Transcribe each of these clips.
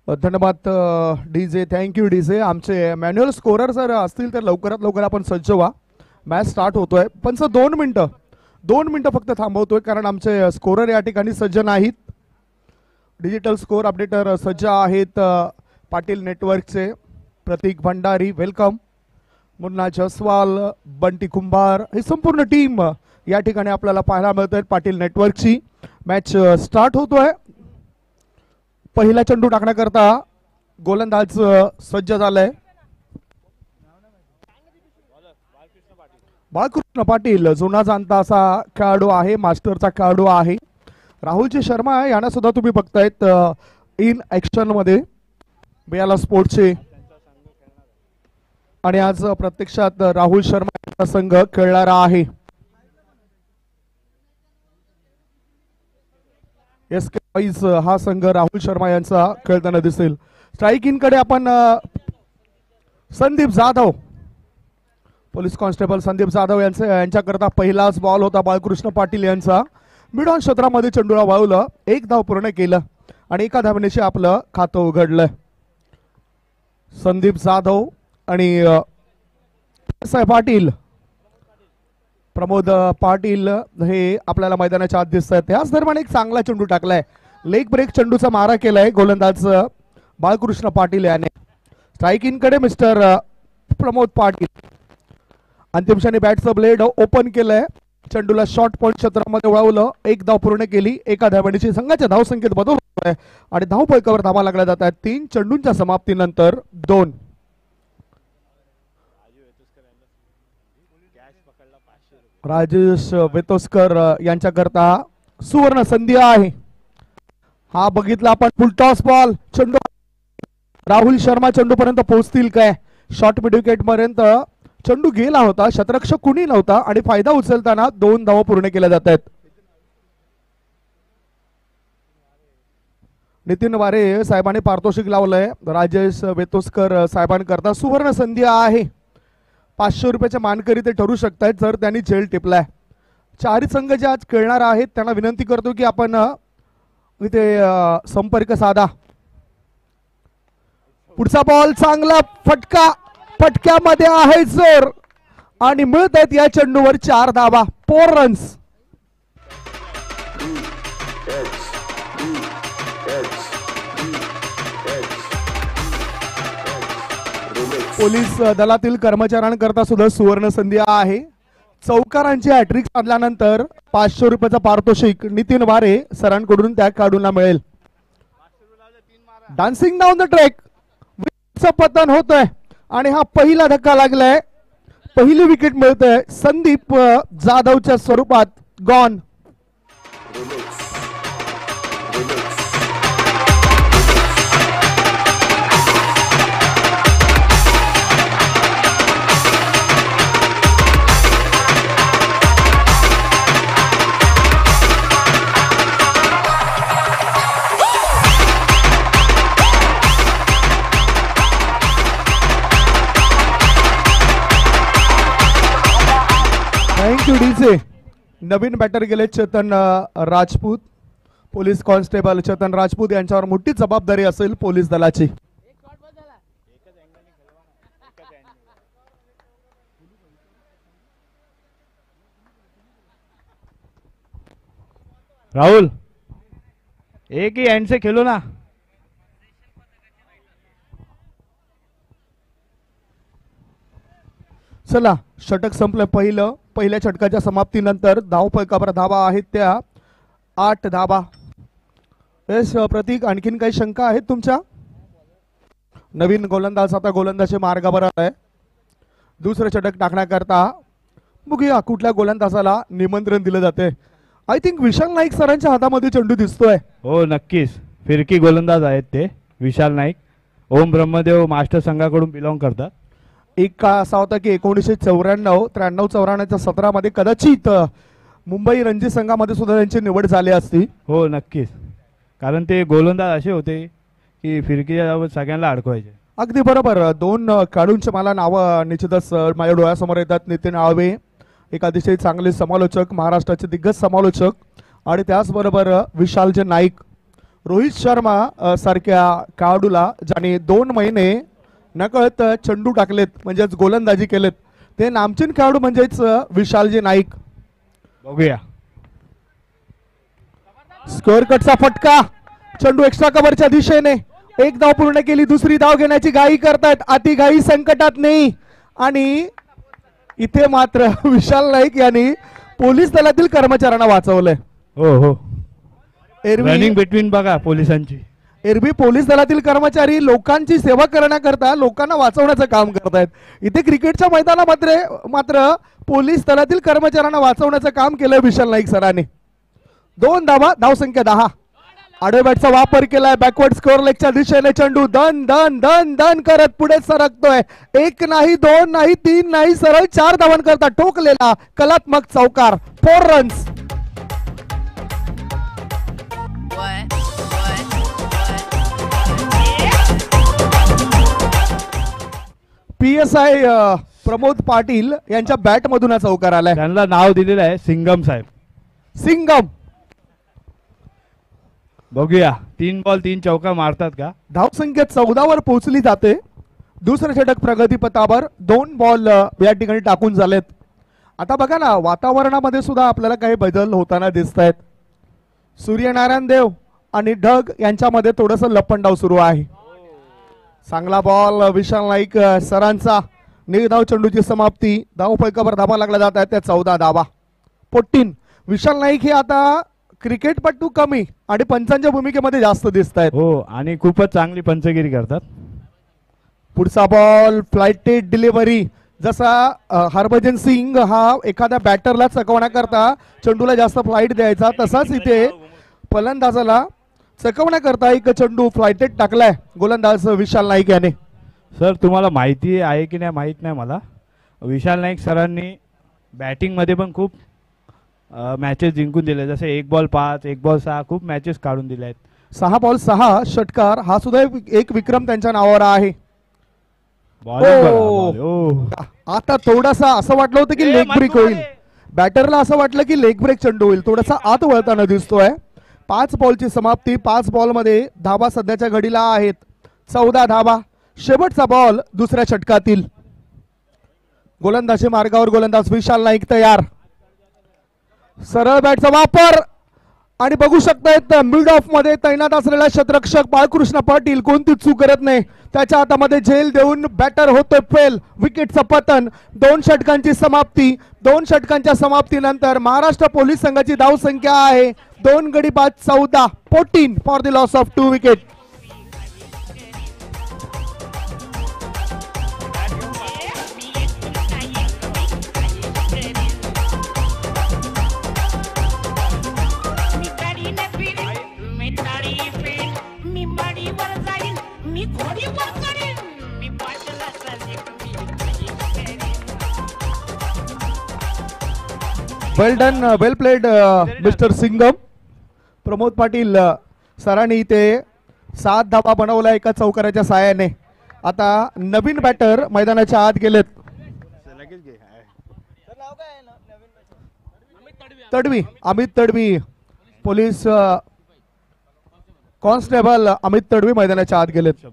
धन्यवाद DJ, thank you DJ. आमचे manual scorer जर असतील तर लवकरात लवकर आपण सज्ज व्हा. मॅच स्टार्ट होतोय पण सर 2 मिनिटं फक्त थांबवतोय कारण आमचे स्कोरर या ठिकाणी सज्ज नाहीत. डिजिटल स्कोर अपडेटर सज्ज आहेत पाटील नेटवर्कचे प्रतीक भंडारी, वेलकम. मुन्ना जसवाल, बंटी कुंभार, ही संपूर्ण टीम या ठिकाणी आपल्याला पाहायला मिळते पाटील नेटवर्कची. मॅच स्टार्ट होतोय. पहिला चेंडू टाकण्याकरता गोलंदाज सज्ज झालाय. बाळकृष्ण पाटील जुना जाणता असा खेळाडू आहे, मास्टरचा खेळाडू आहे. राहुलजी शर्मा यांना सुद्धा तुम्ही बघतायत इन ऍक्शन मध्ये बेला स्पोर्ट्सचे, आणि आज प्रत्यक्षात राहुल शर्मा यांचा संघ खेळणारा आहे. एसके बॉईज हा संघ राहुल शर्मा यांचा खेळताना दिसेल. स्ट्राईक इन कडे आपण संदीप जाधव, पोलीस कॉन्स्टेबल संदीप जाधव यांच्याकरता पहिलाच बॉल होता बाळकृष्ण पाटील यांचा. मिड ऑन क्षेत्रामध्ये चेंडूला वाळवलं, 1 धाव पूर्ण केलं आणि 1 धावेने आपलं खातं उघडलं. संदीप जाधव आणि पाटील, प्रमोद पाटील हे आपल्याला मैदानाच्या आत दिसत आहेत. त्याच दरम्यान एक चांगला चेंडू टाकलाय, लेग ब्रेक चेंडूचा मारा केलाय गोलंदाज बाळकृष्ण पाटील याने. स्ट्राईक इन कडे मिस्टर प्रमोद पाटील. अंतिम क्षणी बॅटचं ब्लेड ओपन केलंय, चेंडूला शॉर्ट पॉइंट क्षेत्रामध्ये वळवलं, 1 धाव पूर्ण केली. 1 धावेची संघाच्या धावसंख्येत बदल होतोय आणि धावफलकावर धावा लागल्या जात आहेत. 3 चेंडूंच्या समाप्तीनंतर 2. राजेश वेतोस्कर यांच्याकरता सुवर्ण संधी आहे. हा बघितला आपण, फुल टॉस बॉल, चेंडू राहुल शर्मा चेंडू पर्यंत पोहोचतील काय? शॉर्ट मिड विकेट पर्यंत चेंडू गेला होता, शतरक्षक कुणी नव्हता आणि फायदा उचलताना 2 धावा पूर्ण केल्या जात आहेत. नितीन वारे साहेबांनी पारितोषिक लावलंय. राजेश वेतोस्कर साहेबांकरता सुवर्ण संधी आहे. 500 रुपयाचे मानकरी ते ठरू शकतात जर त्यांनी झेल टिपलाय. 4 संघ जे आज खेळणार आहेत त्यांना विनंती करतो की आपण इथे संपर्क साधा. पुढचा बॉल चांगला फटका, फटक्यामध्ये आहे जोर आणि मिळत आहेत या चेंडूवर 4 धावा, 4 रन्स. पोलीस दलातील कर्मचाऱ्यांकरता सुद्धा सुवर्ण संधी आहे. चौकारांची हॅट्रिक साधल्यानंतर 500 रुपयाचा पारितोषिक नितीन वारे सरांकडून त्या खेळाडूंना मिळेल. डान्सिंग डाऊन द ट्रॅक पतन होतोय आणि हा पहिला धक्का लागलाय. पहिली विकेट मिळते संदीप जाधवच्या स्वरूपात. गॉन. Thank you DJ. नवीन बॅटर गेले चेतन राजपूत, पोलीस कॉन्स्टेबल चेतन राजपूत यांच्यावर मोठी जबाबदारी असेल पोलीस दलाची. राहुल एक ही एंड से खेलो ना. चला षटक संपलं पहिलं. पहिल्या षटकाच्या समाप्तीनंतर धावफलकावर धावा आहेत त्या 8 धावा. यश प्रतीक, आणखीन काही शंका आहेत तुमच्या? नवीन गोलंदाज आता गोलंदाजी मार्गावर आहे. दुसरं षटक टाकण्याकरता बघूया कुठल्या गोलंदाजाला निमंत्रण दिलं जाते. आय थिंक विशाल नाईक सरांच्या हातामध्ये चेंडू दिसतोय. हो नक्कीच, फिरकी गोलंदाज आहेत ते विशाल नाईक. ओम ब्रह्मदेव मास्टर संघाकडून बिलॉंग करतात. एक काळ असा होता की 1994 93 94 17 कदाचित मुंबई रणजी संघामध्ये सुद्धा त्यांची निवड झाली असती. हो नक्कीच, कारण ते गोलंदाज असे होते की फिरकीच्या जागेवर सगळ्यांना अडकवायचे. अगदी बरोबर. दोन खेळाडूंचे मला नावं निश्चितच माझ्या डोळ्यासमोर येतात. नितीन आळवे एक अतिशय चांगले समालोचक, महाराष्ट्राचे दिग्गज समालोचक, आणि त्याचबरोबर विशालचे नाईक. रोहित शर्मा सारख्या खेळाडूला ज्याने 2 महिने नकळत चेंडू टाकलेत म्हणजेच गोलंदाजी केलेत, ते नामचीन खेळाडू म्हणजेच विशालजी नाईक. बघूया. स्क्वेअर कटचा फटका, चेंडू एक्स्ट्रा कव्हरच्या दिशेने. एक धाव पूर्ण केली, दुसरी धाव घेण्याची घाई करतायत. अति घाई संकटात नाही. आणि इथे मात्र विशाल नाईक यांनी पोलीस दलातील कर्मचाऱ्यांना वाचवलंय. हो हो, एरवी रनिंग बिटवीन बघा पोलिसांची. एरवी पोलीस दलातील कर्मचारी लोकांची सेवा करण्याकरता लोकांना वाचवण्याचं काम करतायत. इथे क्रिकेटच्या मैदानामध्ये मात्र पोलीस दलातील कर्मचाऱ्यांना वाचवण्याचं काम केलंय विशाल नाईक सरांनी. 2 धावा, धावसंख्या 10. आडव्या बॅटचा वापर केलाय. बॅकवर्ड स्कोअर लेगच्या दिशेने चेंडू दन दन दन दन करत पुढे सरकतोय. 1 नाही, 2 नाही, 3 नाही, सरळ 4 धावांकरता ठोकलेला कलात्मक चौकार. 4 रन्स. PSI प्रमोद पाटील यांच्या बॅट मधून हा चौकार आलाय. त्यांना नाव दिलेलं आहे सिंगम साहेब. सिंगम. बघूया 3 बॉल 3 चौका मारतात का. धावसंख्या 14 वर पोहोचली जाते. दुसरे षटक प्रगतीपथावर. 2 बॉल या ठिकाणी टाकून झालेत. आता बघा ना, वातावरणामध्ये सुद्धा आपल्याला काही बदल होताना दिसत आहेत. सूर्यनारायण देव आणि ढग यांच्यामध्ये थोडस लपंडाव सुरू आहे. चांगला बॉल विशाल नाईक सरांचा. निर्धाव चेंडूची समाप्ती. धाव फलकावर धाबा लागला जात आहे. त्या 14 धाबा. 14. विशाल नाईक हे आता क्रिकेटपटू कमी आणि पंचांच्या भूमिकेमध्ये जास्त दिसत आहेत. हो, आणि खूपच चांगली पंचगिरी करतात. पुढचा बॉल फ्लाइटेड डिलिव्हरी. जसा हरभजन सिंग हा एखाद्या बॅटरला चकवण्याकरता चेंडूला जास्त फ्लाइट द्यायचा, तसाच इथे फलंदाजाला चकवण्याकरता एक चेंडू फ्लाइटेड टाकलाय गोलंदाज विशाल नाईक याने. सर तुम्हाला माहिती आहे की नाही माहीत नाही मला, विशाल नाईक सरांनी बॅटिंग मध्ये पण खूप मॅचेस जिंकून दिले. जसे 1 बॉल 5, 1 बॉल 6 खूप मॅचेस काढून दिले आहेत. 6 बॉल 6 षटकार हा सुद्धा एक विक्रम त्यांच्या नावावर आहे. आता थोडासा असं वाटलं होतं की लेग ब्रेक होईल. बॅटरला असं वाटलं की लेग ब्रेक चेंडू होईल. थोडासा आत वळताना दिसतोय. 5 बॉलची समाप्ती. 5 बॉल मध्ये धाबा सध्याच्या घडीला आहेत 14 धाबा. शेवटचा बॉल दुसऱ्या षटकातील. गोलंदाजी मार्गावर गोलंदाज विशाल नाईक तयार. सरळ बॅटचा वापर आणि बघू शकतायत मिड ऑफ मध्ये तैनात असलेला क्षेत्ररक्षक बाळकृष्ण पाटील कोणती चूक करत नाही. त्याच्या हातामध्ये झेल देऊन बॅटर होतोय फेल. विकेटचं पतन. 2 षटकांची समाप्ती. 2 षटकांच्या समाप्तीनंतर महाराष्ट्र पोलीस संघाची धावसंख्या आहे 2 गडी बाद 14. 14 for the loss of 2 wicket. Well done, well played mister Singam. Pramod Patil सरांनी इथे 7 धावा बनवल्या एका चौकाराच्या साहाय्याने. आता नवीन बॅटर मैदानाच्या आत गेलेत. तडवी, अमित तडवी. पोलीस कॉन्स्टेबल अमित तडवी मैदानाच्या आत गेलेत.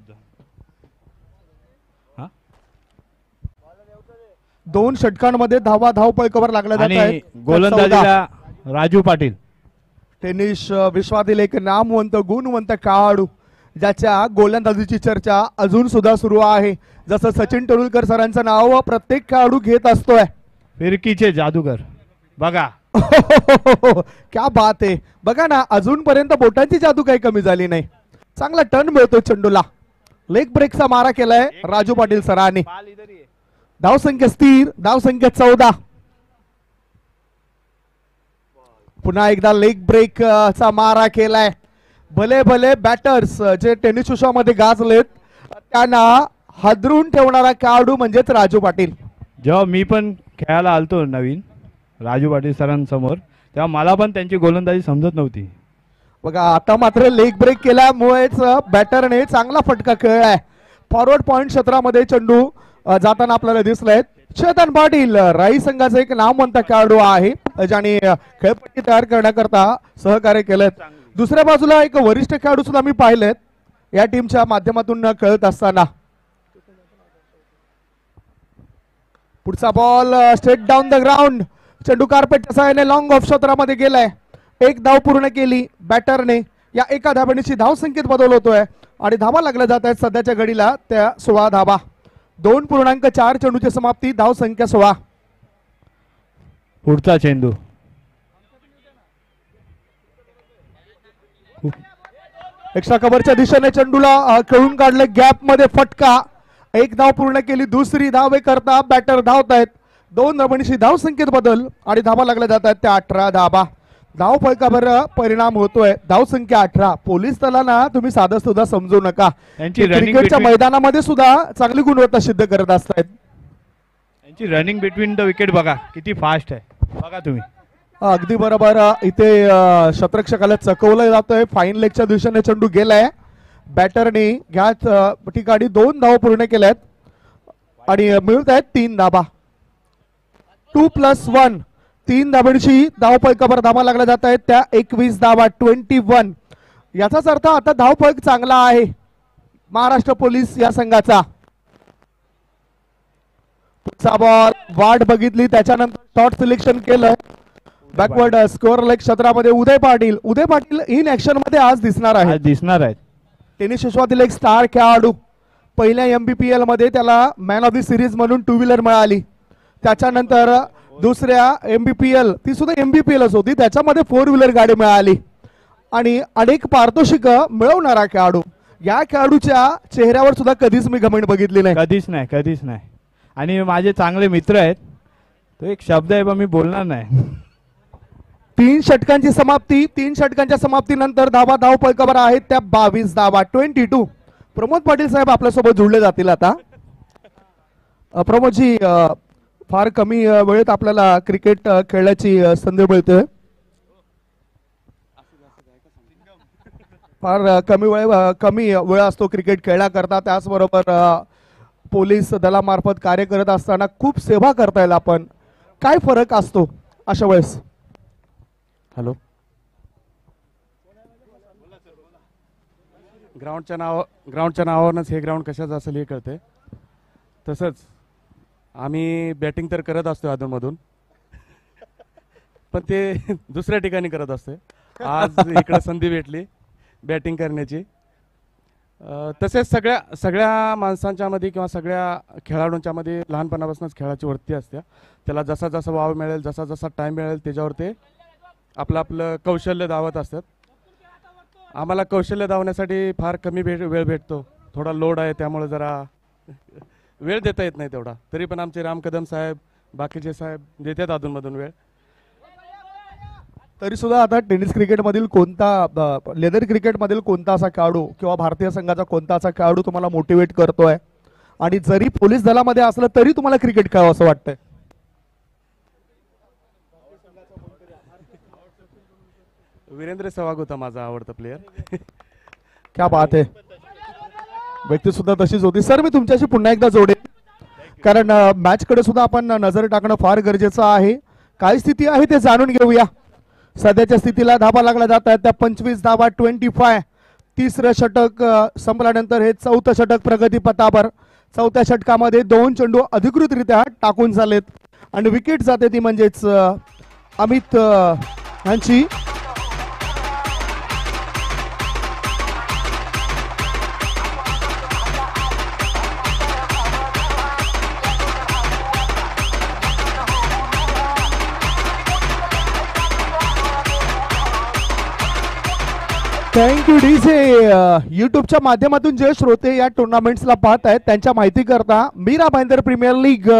2 षटकांमध्ये धावा धाव पळकावर लागला जात आहे. गोलंदाजीला राजू पाटील. टेनिस विश्वातील एक नामवंत गुणवंत खेळाडू ज्याच्या गोलंदाजीची चर्चा अजून सुद्धा सुरू आहे. जसं सचिन तेंडुलकर सरांचं नाव प्रत्येक खेळाडू घेत असतोय. फिरकीचे जादूगर बघा. क्या बात आहे. बघा ना, अजूनपर्यंत बोटांची जादू काही कमी झाली नाही. चांगला टर्न मिळतो चेंडूला. लेग ब्रेकचा मारा केलाय राजू पाटील सरांनी. धावसंख्या स्थिर. धावसंख्या 14. पुन्हा एकदा लेग ब्रेक चा मारा केलाय. भले भले बॅटर्स जे टेनिस विश्वामध्ये गाजलेत त्यांना हादरून ठेवणारा खेळाडू म्हणजेच राजू पाटील. जेव्हा मी पण खेळायला आलतो नवीन राजू पाटील सरांसमोर, तेव्हा मला पण त्यांची गोलंदाजी समजत नव्हती. बघा आता मात्र लेग ब्रेक केल्यामुळेच बॅटरने चांगला फटका खेळलाय. फॉरवर्ड पॉइंट क्षेत्रामध्ये चेंडू जाताना आपल्याला दिसलाय. चेतन पाटील राई संघाचा एक नामवंत खेळाडू आहे ज्याने खेळपट्टी तयार करण्याकरता सहकार्य केलं. दुसऱ्या बाजूला एक वरिष्ठ खेळाडू सुद्धा मी पाहिलेत या टीमच्या माध्यमातून खेळत असताना. पुढचा ball straight down the ground. चेंडू कार्पेटच्या सहाय्याने लॉंग ऑफ क्षेत्रामध्ये गेलाय. एक धाव पूर्ण केली बॅटरने. या एका धाबेची धाव संख्येत बदल होतोय आणि धावा लागल्या जात आहेत सध्याच्या घडीला त्या 16 धाबा. 2.4 चेंडूची समाप्ती, धाव संख्या 16. पुढचा चेंडू एक्स्ट्रा कव्हरच्या दिशेने चेंडूला खेळून काढले. गॅप मध्ये फटका. एक धाव पूर्ण केली. दुसरी धावे करता बॅटर धावतायत. 2 धावांची धाव संख्येत बदल आणि धावा लागल्या जात आहेत त्या 18 धाबा. धाव फलकावर परिणाम होतोय. धाव संख्या 18. पोलीस दलांना तुम्ही साधं सुद्धा समजू नका. क्रिकेटच्या मैदानामध्ये सुद्धा चांगली गुणवत्ता सिद्ध करत असतायत. त्यांची रनिंग बिटवीन द विकेट बघा किती फास्ट आहे. बघा तुम्ही. अगदी बरोबर. इथे शतरक्षकाला चकवलं जातोय. फाईन लेगच्या दिशेने चेंडू गेलाय. बॅटरने ह्याच ठिकाणी 2 धावा पूर्ण केल्यात आणि मिळत आहेत 3 धाबा. 2+1 3 धाबांची धाव फलकावर धावा लागल्या जात आहेत त्या 21 धावा. 21. याचाच अर्थ आता धाव फलक चांगला आहे महाराष्ट्र पोलीस या संघाचा. पुढचा बॉल वाट बघितली त्याच्यानंतर शॉट सिलेक्शन केलं. बॅकवर्ड स्कोअर लेग क्षेत्रामध्ये उदय पाटील. उदय पाटील इन ऍक्शन मध्ये आज दिसणार आहेत. टेनिस विश्वातील एक स्टार खेळाडू. पहिल्या MBPL मध्ये त्याला मॅन ऑफ द सिरीज म्हणून 2 व्हीलर मिळाली. त्याच्यानंतर दुसऱ्या MBPL, ती सुद्धा MBPLच होती, त्याच्यामध्ये 4 व्हीलर गाडी मिळाली आणि अनेक पारितोषिक मिळवणारा खेळाडू. या खेळाडूच्या चेहऱ्यावर सुद्धा कधीच मी घमंड बघितली नाही. कधीच नाही. आणि माझे चांगले मित्र आहेत. तो एक शब्द आहे पण मी बोलणार नाही. 3 षटकांची समाप्ती. 3 षटकांच्या समाप्तीनंतर धाव फलकावर आहेत त्या 22 धावा. 22. प्रमोद पाटील साहेब आपल्यासोबत जुळले जातील आता. प्रमोदजी, फार कमी वेळेत आपल्याला क्रिकेट खेळण्याची संधी मिळते. फार कमी वेळ असतो क्रिकेट खेळण्याकरता. त्याचबरोबर पोलीस दलामार्फत कार्य करत असताना खूप सेवा करता येईल आपण. काय फरक असतो अशा वेळेस? हॅलो. ग्राउंडच्या नावावरच हे ग्राउंड कशाचं असेल हे कळते. तसंच आम्ही बॅटिंग तर करत असतो अधूनमधून, पण ते दुसऱ्या ठिकाणी करत असतो. आज इकडे संधी भेटली बॅटिंग करण्याची. तसेच सगळ्या माणसांच्या मध्ये किंवा सगळ्या खेळाडूंच्या मध्ये लहानपणापासूनच खेळाची वृत्ती असते. त्याला जसा जसा वाव मिळेल, जसा जसा टाइम मिळेल त्याच्यावर ते आपलं कौशल्य दावत असतात. आम्हाला कौशल्य दावण्यासाठी फार कमी वेळ भेटतो. थोडा लोड आहे त्यामुळे जरा वेळ देता येत नाही तेवढा. तरी पण आमचे राम कदम साहेब, बाकीचे साहेब देतात अधूनमधून वेळ. तरी सुद्धा आता टेनिस क्रिकेट मधील कोणता, लेदर क्रिकेट मधील कोणता असा खेळाडू किंवा भारतीय संघाचा कोणता असा खेळाडू तुम्हाला मोटिवेट करतोय आणि जरी पोलीस दलामध्ये असलं तरी तुम्हाला क्रिकेट खेळावं असं वाटतंय? वीरेंद्र सहवाग होता माझा आवडता प्लेयर. क्या बात आहे. व्यक्ती सुद्धा तशीच होती. सर, मी तुमच्याशी पुन्हा एकदा जोडेन कारण मॅच कडे सुद्धा आपण नजर टाकणं फार गरजेचं आहे. काय स्थिती आहे ते जाणून घेऊया. सध्याच्या स्थितीला धाबा लागला जात आहेत त्या 25 धाबा. 25. तिसरं षटक संपल्यानंतर हे 4थं षटक प्रगतीपथावर. 4थ्या षटकामध्ये 2 चेंडू अधिकृतरित्या टाकून झालेत आणि विकेट जाते ती म्हणजेच अमित यांची. Thank you DJ. युट्यूबच्या माध्यमातून जे श्रोते या टुर्नामेंट्सला पाहत आहेत त्यांच्या माहिती करता मीरा भाईंदर प्रीमियर लीग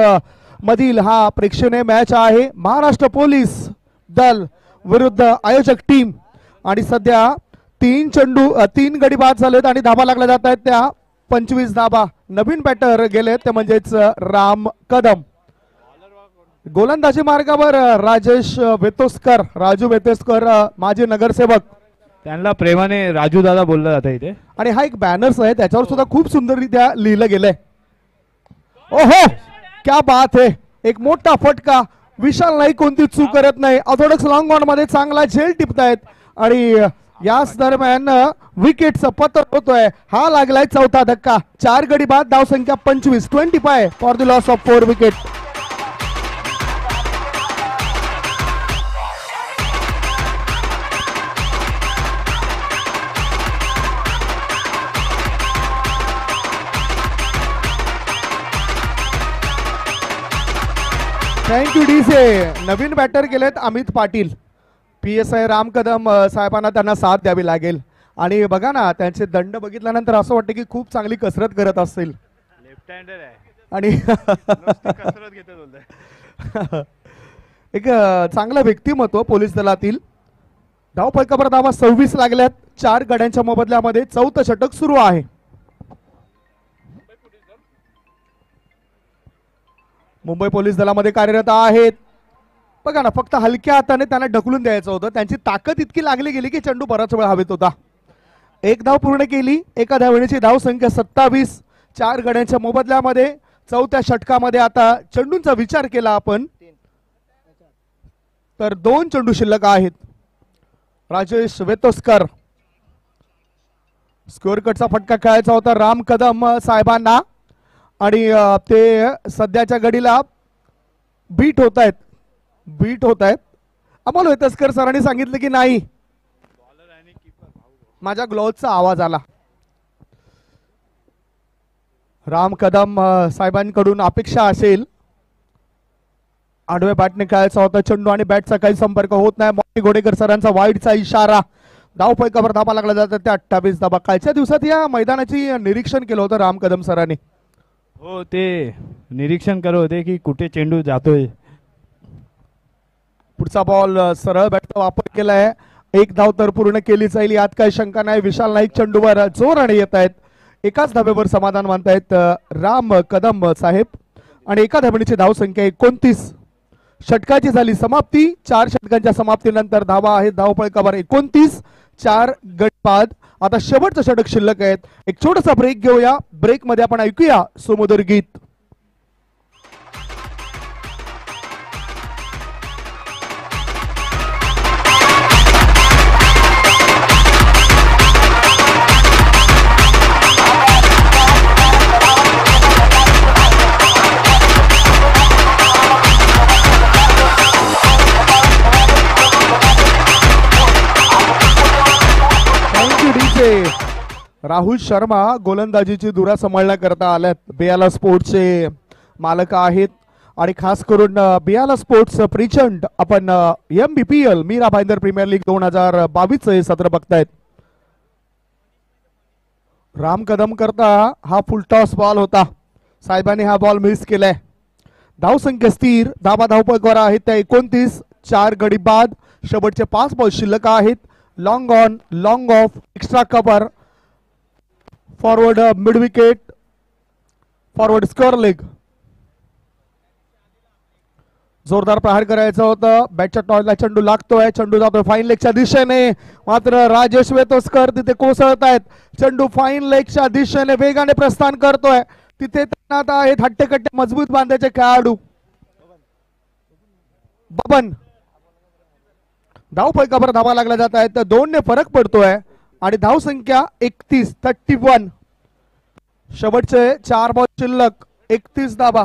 मधील हा प्रेक्षणीय मॅच आहे. महाराष्ट्र पोलीस दल विरुद्ध आयोजक टीम आणि सध्या 3 गडी बाद झालेत आणि धाबा लागल्या जात आहेत त्या 25 धाबा. नवीन बॅटर गेले ते म्हणजेच राम कदम. गोलंदाजी मार्गावर राजेश वेतोस्कर, राजू वेतोस्कर, माजी नगरसेवक. त्यांना प्रेमाने राजू दादा बोललं जातं इथे. आणि हा एक बॅनर्स आहे त्याच्यावर सुद्धा खूप सुंदररित्या लिहिलं गेलंय. ओहो क्या बात है. एक मोठा फटका. विशाल नाईक कोणती चूक करत नाही. ऑर्थोडॉक्स लॉंग ऑन मध्ये चांगला झेल टिपतायत आणि याच दरम्यान विकेटचं पतन होतोय. हा लागलाय चौथा धक्का. 4 गडी बाद. धाव संख्या 25 for the loss of 4 wicket. Thank you DJ. नवीन बॅटर गेलेत अमित पाटील. PSI राम कदम साहेबांना त्यांना साथ द्यावी लागेल. आणि बघा ना त्यांचे दंड बघितल्यानंतर असं वाटतं की खूप चांगली कसरत करत असतील. लेफ्ट हँडर आहे आणि कसरत घेते बोलतोय. एक चांगलं व्यक्तिमत्व पोलीस दलातील. धाव फलकावर धावा 26 लागल्यात. 4 गड्यांच्या मोबदल्यामध्ये चौथं षटक सुरू आहे. मुंबई पोलीस दलामध्ये कार्यरत आहेत. बघा ना फक्त हलक्या हाताने त्यांना ढकलून द्यायचं होतं. त्यांची ताकद इतकी लागली गेली की चेंडू बराच वेळ हवेत होता. 1 धाव पूर्ण केली. एका धावण्याची धाव संख्या 27. 4 गड्यांच्या मोबदल्यामध्ये चौथ्या षटकामध्ये आता चेंडूंचा विचार केला आपण तर 2 चेंडू शिल्लक आहेत. राजेश वेतोस्कर. स्कोअर कटचा फटका खेळायचा होता राम कदम साहेबांना आणि ते सध्याच्या घडीला बीट होत आहेत. अमोल वेतस्कर सरांनी सांगितलं की नाही. माझ्या ग्लोव्हचा आवाज आला. राम कदम साहेबांकडून अपेक्षा असेल आडव्या बॅटने खेळायचा होता चेंडू आणि बॅटचा काही संपर्क होत नाही. मॉनी घोडेकर सरांचा वाईडचा इशारा. धाव फलकावर धाबा लागला जातात त्या 28 धाबा. कालच्या दिवसात या मैदानाची निरीक्षण केलं होतं राम कदम सरांनी. हो ते निरीक्षण करत होते की कुठे चेंडू जातोय. पुढचा बॉल सरळ बॅटचा वापर केलाय. 1 धाव तर पूर्ण केली जाईल यात काही शंका नाही. विशाल नाईक चेंडूवर जोराने येत आहेत. एकाच धाब्यावर समाधान मानतायत राम कदम साहेब आणि एका धाबणीची धाव संख्या 29. षटकाची झाली समाप्ती. 4 षटकांच्या समाप्तीनंतर धावा आहेत धाव फलकावर 29. 4 गडी बाद. आता शेवटचं षटक शिल्लक आहेत. एक छोटासा ब्रेक घेऊया. ब्रेक मध्ये आपण ऐकूया सुमधुर गीत. राहुल शर्मा गोलंदाजीची धुरा सांभाळण्याकरता आल्यात. बियाला स्पोर्ट्सचे मालक आहेत आणि खास करून बियाला स्पोर्ट्स प्रिचंड आपण MBPL Mira Bhayandar premier league 2022 हे सत्र बघतायत. राम कदम करता हा फुल टॉस बॉल होता. साहेबांनी हा बॉल मिस केलाय. धाव संख्या स्थिर. धाबा धावपळकावर आहेत त्या 29. 4 गडी बाद. शेवटचे 5 बॉल शिल्लक आहेत. Long on, long of, extra cover, forward mid wicket, forward square leg. जोरदार प्रहार करायचं होतं. बॅटच्या टॉयला चेंडू लागतोय. चेंडू जातोय फाईन लेगच्या दिशेने. मात्र राजेश वेतोस्कर तिथे कोसळत आहेत. चेंडू फाईन लेगच्या दिशेने वेगाने प्रस्थान करतोय. तिथे तैनात आहेत हट्टेकट्टे मजबूत बांधायचे खेळाडू. बबन. धाव फलकावर धावा लागला जात आहेत. 2 ने फरक पडतोय आणि धाव संख्या 31. शेवटचे 4 बॉल शिल्लक. 31 धाबा.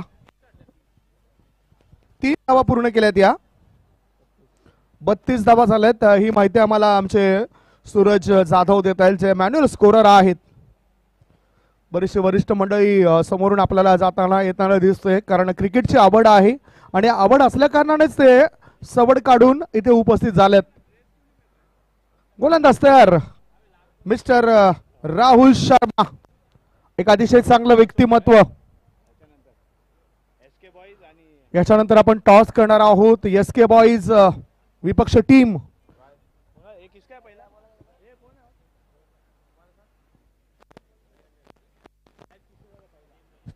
3 धावा पूर्ण केल्यात. या 32 धावा झाल्यात. ही माहिती आम्हाला आमचे सूरज जाधव देत आहेत जे मॅन्युअल स्कोरर आहेत. बरीचशी वरिष्ठ मंडळी समोरून आपल्याला जाताना येताना दिसतोय कारण क्रिकेटची आवड आहे आणि आवड असल्या कारणानेच ते सवड काढून इथे उपस्थित झालेत. गोलंदाज तयार मिस्टर राहुल शर्मा. एक अतिशय चांगलं व्यक्तिमत्व. याच्यानंतर आपण टॉस करणार आहोत. SK बॉईज विपक्ष टीम.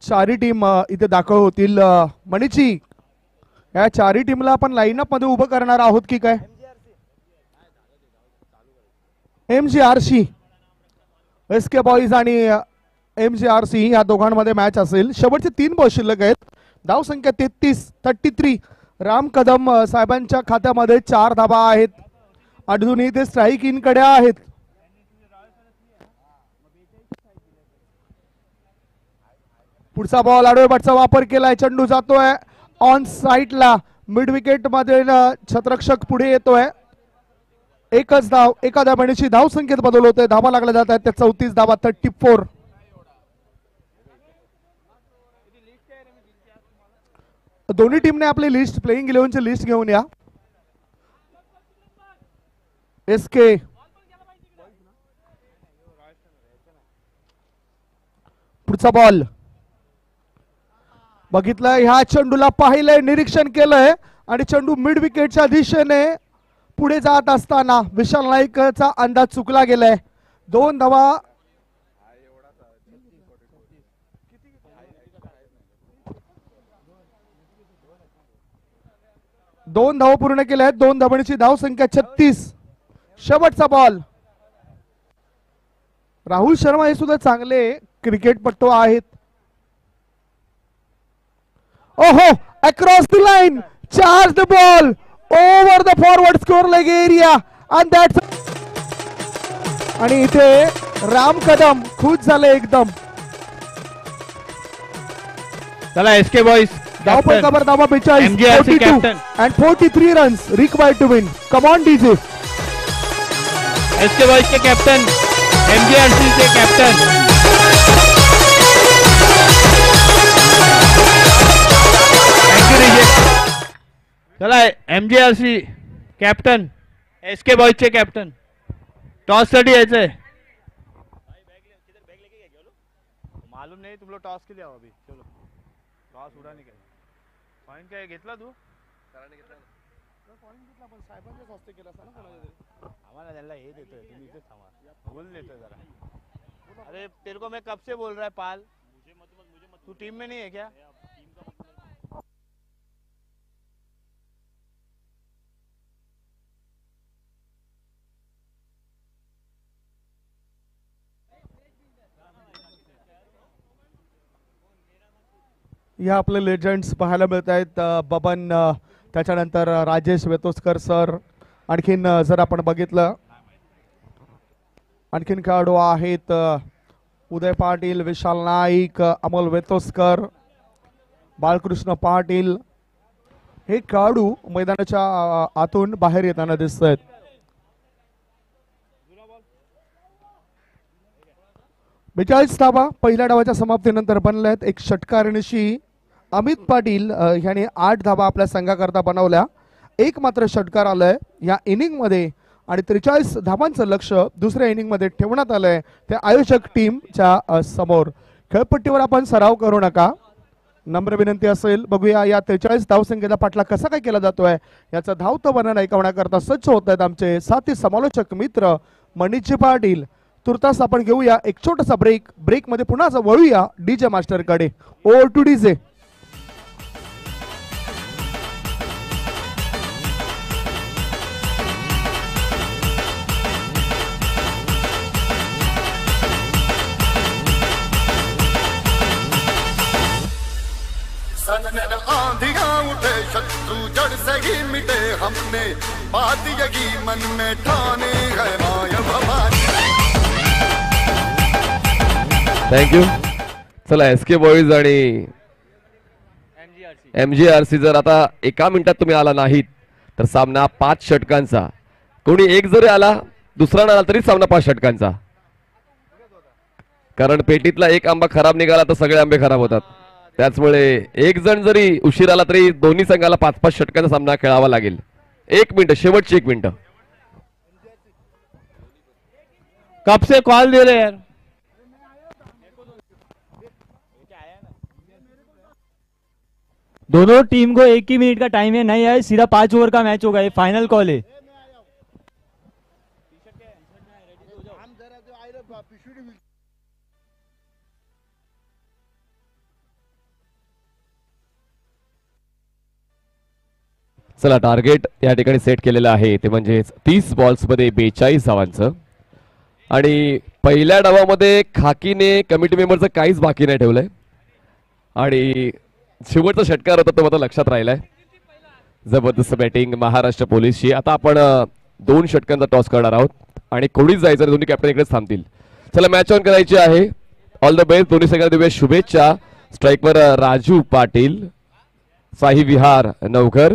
चारही टीम इथे दाखल होतील. मणिची या चारही टीमला आपण लाईनअप मध्ये उभं करणार आहोत की काय? MGRC SK बॉईज आणि MGRC या दोघांमध्ये मॅच असेल. शेवटचे 3 बॉल शिल्लक आहेत. धाव संख्या 33 राम कदम साहेबांच्या खात्यामध्ये 4 धाबा आहेत. अजूनही ते स्ट्राईक इन कडे आहेत. पुढचा बॉल आडवेबाटचा वापर केलाय. चेंडू जातोय ऑन साईडला. मिड विकेट मध्ये छत्रक्षक पुढे येतोय. एकच धाव, एका धावण्याची धाव संख्येत बदल होतोय. धावा लागल्या जात आहेत. 34 धावा 34. दोन्ही टीमने आपली लिस्ट प्लेइंग 11ची लिस्ट घेऊन या. SK पुढचा बॉल बघितलं. ह्या चेंडूला पाहिलंय, निरीक्षण केलंय आणि चेंडू मिड विकेटच्या दिशेने पुढे जात असताना विशाल नाईकचा अंदाज चुकला गेलाय. 2 धावा. दोन धावा पूर्ण केल्या आहेत. 2 धावांची धाव संख्या 36. शेवटचा बॉल. राहुल शर्मा हे सुद्धा चांगले क्रिकेटपटू आहेत. ओहो, across the line, charge the ball over the forward score leg area आणि दॅट्स. आणि इथे राम कदम खुश झाले एकदम. चला SK बॉईज धावपळकावर धावा 42, MGRC 42 captain. and 43 runs required to win. Come on DJ. SK boys K captain, MGRC K captain. Thank you DJ. चला MGRC captain, SK boys चे कॅप्टन. टॉस साठी यायचंय. मालूम नहीं तुम लोग टॉस के लिए आओ अभी. चलो टॉस उड़ा नहीं केला. पॉइंट काय घेतला तू? आम्हाला त्यांना हे देतोय, तुम्ही इथेच थांबा. बोल देतोय जरा. अरे तेरे को मैं कब से बोल रहा है पाल, तू टीम में नहीं है क्या? या आपले लेजंड्स पाहायला मिळत आहेत. बबन, त्याच्यानंतर राजेश वेतोस्कर सर. आणखीन जर आपण बघितलं आणखीन खेळाडू आहेत उदय पाटील, विशाल नाईक, अमोल वेतोस्कर, बालकृष्ण पाटील. हे खेळाडू मैदानाच्या आतून बाहेर येताना दिसत आहेत. बेचाळीस धावा पहिल्या डावाच्या समाप्तीनंतर बनल्या आहेत. एक षटकारणीशी अमित पाटील ह्याने 8 धावा आपल्या संघाकरता बनवल्या. एक मात्र षटकार आलाय या इनिंग मध्ये आणि 43 धावांचं लक्ष दुसऱ्या इनिंग मध्ये ठेवण्यात आलंय त्या आयोजक टीमच्या समोर. खेळपट्टीवर आपण सराव करू नका, नम्र विनंती असेल. बघूया या 43 धावसंख्येचा पाठला कसा काय केला जातोय याचा धावतं वर्णन ऐकवण्याकरता सज्ज होत आहेत आमचे साथी समालोचक मित्र मनीषजी पाटील. तुर्तास आपण घेऊया एक छोटासा ब्रेक. ब्रेक मध्ये पुन्हा वळूया डीजे मास्टर कडे. Over to DJ. आंधियां उठे शत्रु जड़ से ही मिटे हमने बात यही मन में ठाने है माया भवानी. थँक्यू. चला SK बॉईज आणि MGRC जर आता एका मिनिटात तुम्ही आला नाहीत तर सामना 5 षटकांचा. कोणी एक जरी आला दुसरा ना आला तरी सामना 5 षटकांचा. कारण पेटीतला एक आंबा खराब निघाला तर सगळे आंबे खराब होतात. त्याचमुळे एक जण जरी उशीर आला तरी दोन्ही संघाला 5-5 षटकांचा सामना खेळावा लागेल. 1 मिनिट, शेवटची 1 मिनिट. कब से कॉल दे रहे यार. दोनों टीम को एक ही मिनट का टाइम है, नहीं है सीधा 5 ओवर का मैच होगा. ये फाइनल कॉल है. चला टार्गेट या ठिकाणी सेट केलेलं आहे ते म्हणजे 30 बॉल्समध्ये 42 धावांचं. आणि पहिल्या डावामध्ये खाकीने कमिटी मेंबरचं काहीच बाकी नाही ठेवलंय आणि शेवटचा षटकार होता तो मात्र लक्षात राहिलाय. जबरदस्त बॅटिंग महाराष्ट्र पोलीसची. आता आपण 2 षटकांचा टॉस करणार आहोत आणि कोणीच जायचं दोन्ही कॅप्टन इकडेच थांबतील. चला मॅच ऑन करायची आहे. All the best. दोन्ही संघाला देऊया शुभेच्छा. स्ट्राईकवर राजू पाटील, साई विहार नवघर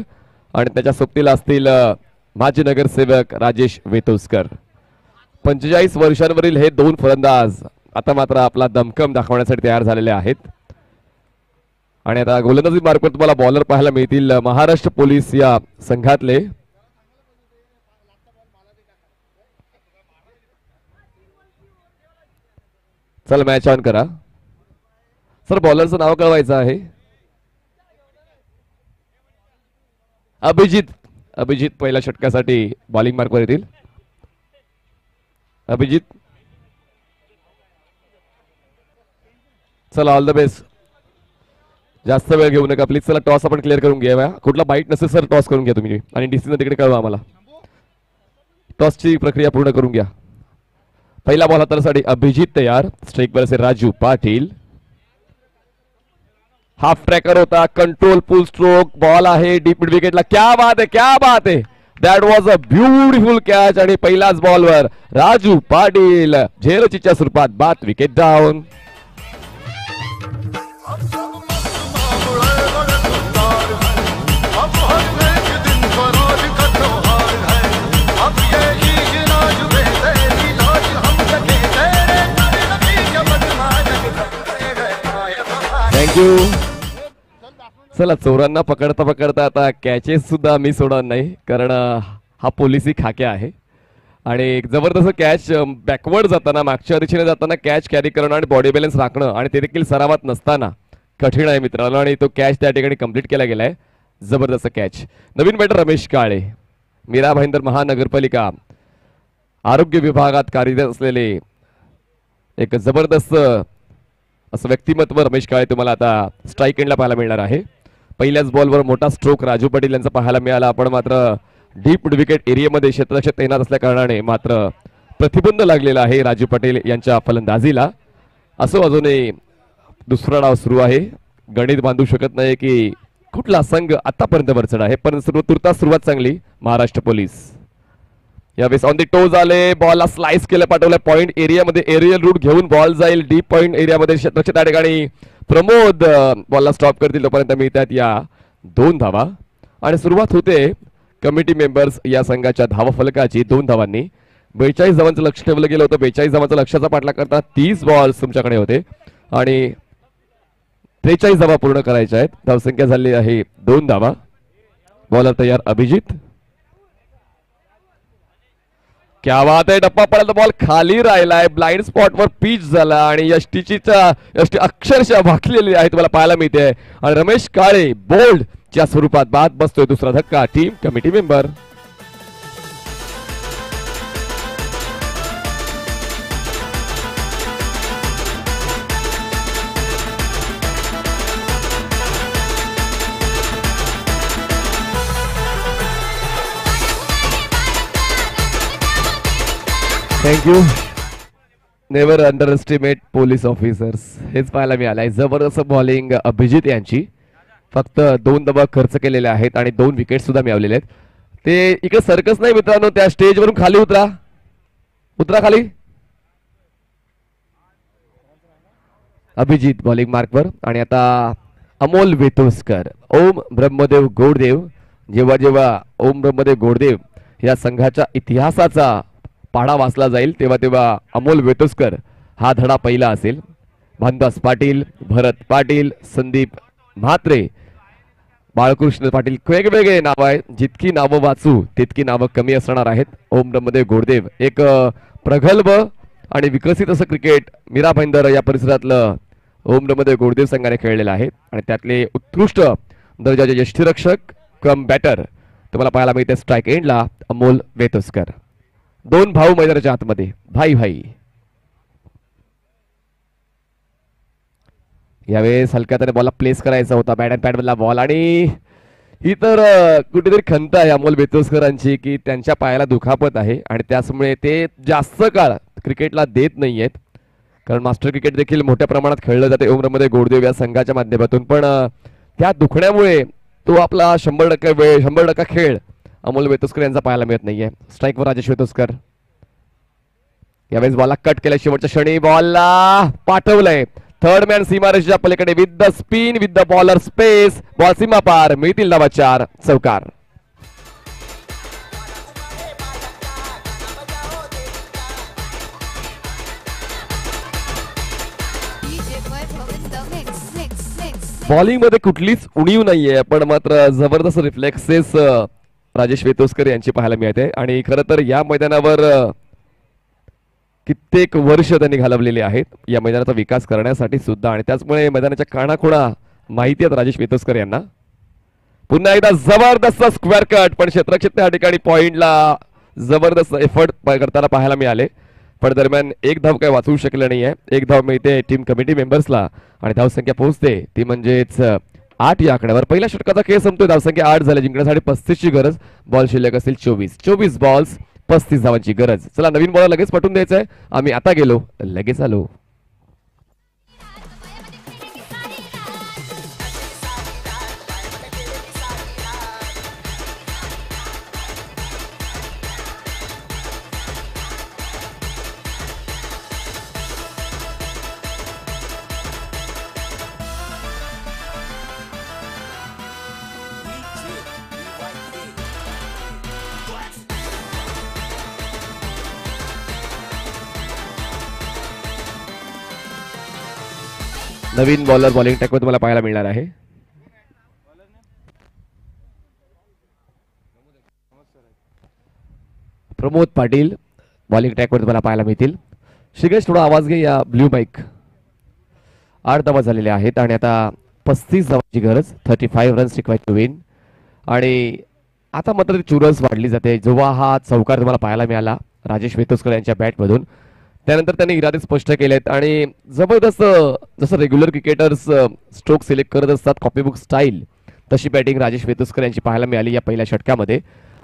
आणि त्याच्या सोबतीला असतील माजी नगरसेवक राजेश वेतोसकर. 45 वर्षांवरील हे 2 फलंदाज आता मात्र आपला दमखम दाखवण्यासाठी तयार झालेले आहेत. आणि आता गोलंदाजी मार्कवर तुम्हाला बॉलर पाहायला मिळतील महाराष्ट्र पोलीस या संघातले. चला मॅच ऑन करा. सर बॉलरचं नाव कळवायचं आहे. अभिजित. अभिजित पहिल्या षटकासाठी बॉलिंग मार्कवर येतील. अभिजित चला ऑल द बेस्ट. जास्त वेळ घेऊ नका प्लीज. चला टॉस आपण क्लिअर करून घ्या. कुठला बाईट नसेल सर टॉस करून घ्या तुम्ही आणि डीसीनं तिकडे कळवा आम्हाला. टॉसची प्रक्रिया पूर्ण करून घ्या. पहिला बॉल हाताळण्यासाठी अभिजित तयार. स्ट्राईकवर असेल राजू पाटील. हाफ ट्रॅकर होता. कंट्रोल फुल स्ट्रोक बॉल आहे डीप मिड विकेटला. क्या बात आहे, क्या बात आहे. That was a beautiful catch आणि पहिल्याच बॉलवर राजू पाटील झेलचीच्या स्वरूपात बाद. Wicket down. थँक्यू. चला चोरांना पकडता पकडता आता कॅचेस सुद्धा मी सोडणार नाही कारण हा पोलिसी खाक्या आहे आणि एक जबरदस्त कॅच बॅकवर्ड जाताना मागच्या दिशेने जाताना कॅच कॅरी करणं आणि बॉडी बॅलन्स राखणं आणि ते देखील सरावात नसताना कठीण आहे मित्रांनो. आणि तो कॅच त्या ठिकाणी कंप्लीट केला गेलाय. जबरदस्त कॅच. नवीन बॅटर रमेश काळे. मीरा भाईंदर महानगरपालिका आरोग्य विभागात कार्यरत असलेले एक जबरदस्त असं व्यक्तिमत्व रमेश काळे तुम्हाला आता स्ट्राईक एंडला पाहायला मिळणार आहे. पहिल्याच बॉलवर मोठा स्ट्रोक राजू पाटील यांचा पाहायला मिळाला. आपण मात्र डीप विकेट एरियामध्ये क्षेत्ररक्षक तैनात असल्या कारणाने मात्र प्रतिबंध लागलेला आहे राजू पाटील यांच्या फलंदाजीला. असं अजूनही दुसरा डाव सुरू आहे. गणित बांधू शकत नाही की कुठला संघ आतापर्यंत वरचढ आहे पण तुर्तास सुरुवात चांगली महाराष्ट्र पोलीस. यावेळेस ऑन द टोज आले. बॉलला स्लाइस केलं पाठवलं पॉइंट एरियामध्ये. एरियल रूट घेऊन बॉल जाईल डीप पॉइंट एरियामध्ये. क्षेत्ररक्षक त्या ठिकाणी प्रमोद बॉलला स्टॉप करतील तोपर्यंत मिळतात या 2 धावा आणि सुरुवात होते कमिटी मेंबर्स या संघाच्या धावा फलकाची 2 धावांनी. 42 धावांचं लक्ष ठेवलं गेलं होतं. 42 धावांचा लक्षाचा पाठलाग करता 30 बॉल्स तुमच्याकडे होते आणि 43 धावा पूर्ण करायच्या आहेत. धावसंख्या झाली आहे 2 धावा. बॉलर तयार अभिजित. क्या बात आहे. टप्पा पडला. बॉल खाली राहिलाय. ब्लाइंड स्पॉटवर पिच झाला आणि यष्टी अक्षरशः भाकलेली आहे तुम्हाला पाहायला मिळते आणि रमेश काळे बोल्ड च्या स्वरूपात बाद बसतोय. दुसरा धक्का team committee member. Thank you. Never under estimate police officers. हेच पाहायला मिळालंय. जबरदस्त बॉलिंग अभिजित यांची. फक्त 2 धावा खर्च केलेले आहेत आणि 2 विकेट सुद्धा मिळवलेले आहेत. ते इकडे सर्कस नाही मित्रांनो. त्या स्टेजवरून खाली उतरा. उतरा खाली. अभिजित बॉलिंग मार्कवर आणि आता अमोल वेतोसकर. ओम ब्रह्मदेव गोडदेव. जेव्हा जेव्हा ओम ब्रह्मदेव गोडदेव या संघाच्या इतिहासाचा पाढा वाचला जाईल तेव्हा तेव्हा अमोल वेतोसकर हा धडा पहिला असेल. भानदास पाटील, भरत पाटील, संदीप म्हात्रे, बाळकृष्ण पाटील. वेगवेगळे नाव आहेत. जितकी नावं वाचू तितकी नावं कमी असणार आहेत. ओम ब्रह्मदेव गोडदेव एक प्रगल्भ आणि विकसित असं क्रिकेट मीरा भाईंदर या परिसरातलं ओम ब्रह्मदेव गोडदेव संघाने खेळलेलं आहे आणि त्यातले उत्कृष्ट दर्जाचे यष्टीरक्षक कम बॅटर तुम्हाला पाहायला मिळते स्ट्राईक एंडला अमोल वेतोसकर. 2 भाऊ मैदानाच्या आतमध्ये. भाई भाई. यावेळेस हलक्या त्याने बॉलला प्लेस करायचा होता. बॅट अँड पॅड मधला बॉल आणि ही तर कुठेतरी खंत आहे अमोल बेतोसकरांची की त्यांच्या पायाला दुखापत आहे आणि त्यामुळे ते जास्त काळ क्रिकेटला देत नाहीयेत. कारण मास्टर क्रिकेट देखील मोठ्या प्रमाणात खेळलं जाते उमरमध्ये गोडदेव या संघाच्या माध्यमातून, पण त्या दुखण्यामुळे तो आपला 100% वेळ 100% खेळ अमोल बेतोसकर यांचा पाहायला मिळत नाहीये. स्ट्राईकवर राजेश बेतोसकर. यावेळेस बॉलला कट केल्या शेवटच्या क्षणी बॉलला पाठवलंय थर्ड मॅन सीमारेषेच्या पलीकडे with the spin with the bowler space. Ball सीमा पार. मिळतील धावा 4. चौकार. बॉलिंग मध्ये कुठलीच उणीव नाहीये, पण मात्र जबरदस्त रिफ्लेक्सेस राजेश वेतोसकर यांची पाहायला मिळते. आणि खरं तर या मैदानावर कित्येक वर्ष त्यांनी घालवलेली आहेत या मैदानाचा विकास करण्यासाठी सुद्धा, आणि त्याचमुळे मैदानाच्या कानाखुणा माहिती आहेत राजेश वेतोसकर यांना. पुन्हा एकदा जबरदस्त स्क्वेअर कट, पण क्षेत्रक्षेत्र या ठिकाणी पॉइंटला जबरदस्त एफर्ट करताना पाहायला मिळाले, पण दरम्यान एक धाव काय वाचवू शकले नाहीये. एक धाव मिळते टीम कमिटी मेंबर्सला आणि धावसंख्या पोहोचते ती म्हणजेच 8 या आकड्यावर. पहिल्या षटकाचा खेळ संपतोय. धावसंख्या 8 झाली. जिंकण्यासाठी 35 ची गरज. बॉल शिल्लक असेल 24 बॉल्स 35 धावांची गरज. चला नवीन बॉल लगेच पटवून द्यायचंय. आम्ही आता गेलो लगेच आलो. नवीन बॉलर बॉलिंग टॅकवर तुम्हाला पाहायला मिळणार आहे. प्रमोद पाटील बॉलिंग ट्रॅकवर तुम्हाला पाहायला मिळतील. शिगेश थोडा आवाज घे या ब्ल्यू माईक. 8 धावा झालेल्या आहेत आणि आता 35 धावांची गरज. 35 रन्स रिक्वायर्ड टू विन. आणि आता मात्र ती चुरस वाढली जाते जेव्हा हा चौकार तुम्हाला पाहायला मिळाला राजेश वेतोसकर यांच्या बॅटमधून. त्यानंतर त्यांनी इरादे स्पष्ट केलेत आणि जबरदस्त जसं रेग्युलर क्रिकेटर्स स्ट्रोक सिलेक्ट करत असतात कॉपीबुक स्टाईल, तशी बॅटिंग राजेश वेतोसकर यांची पाहायला मिळाली या पहिल्या षटकामध्ये.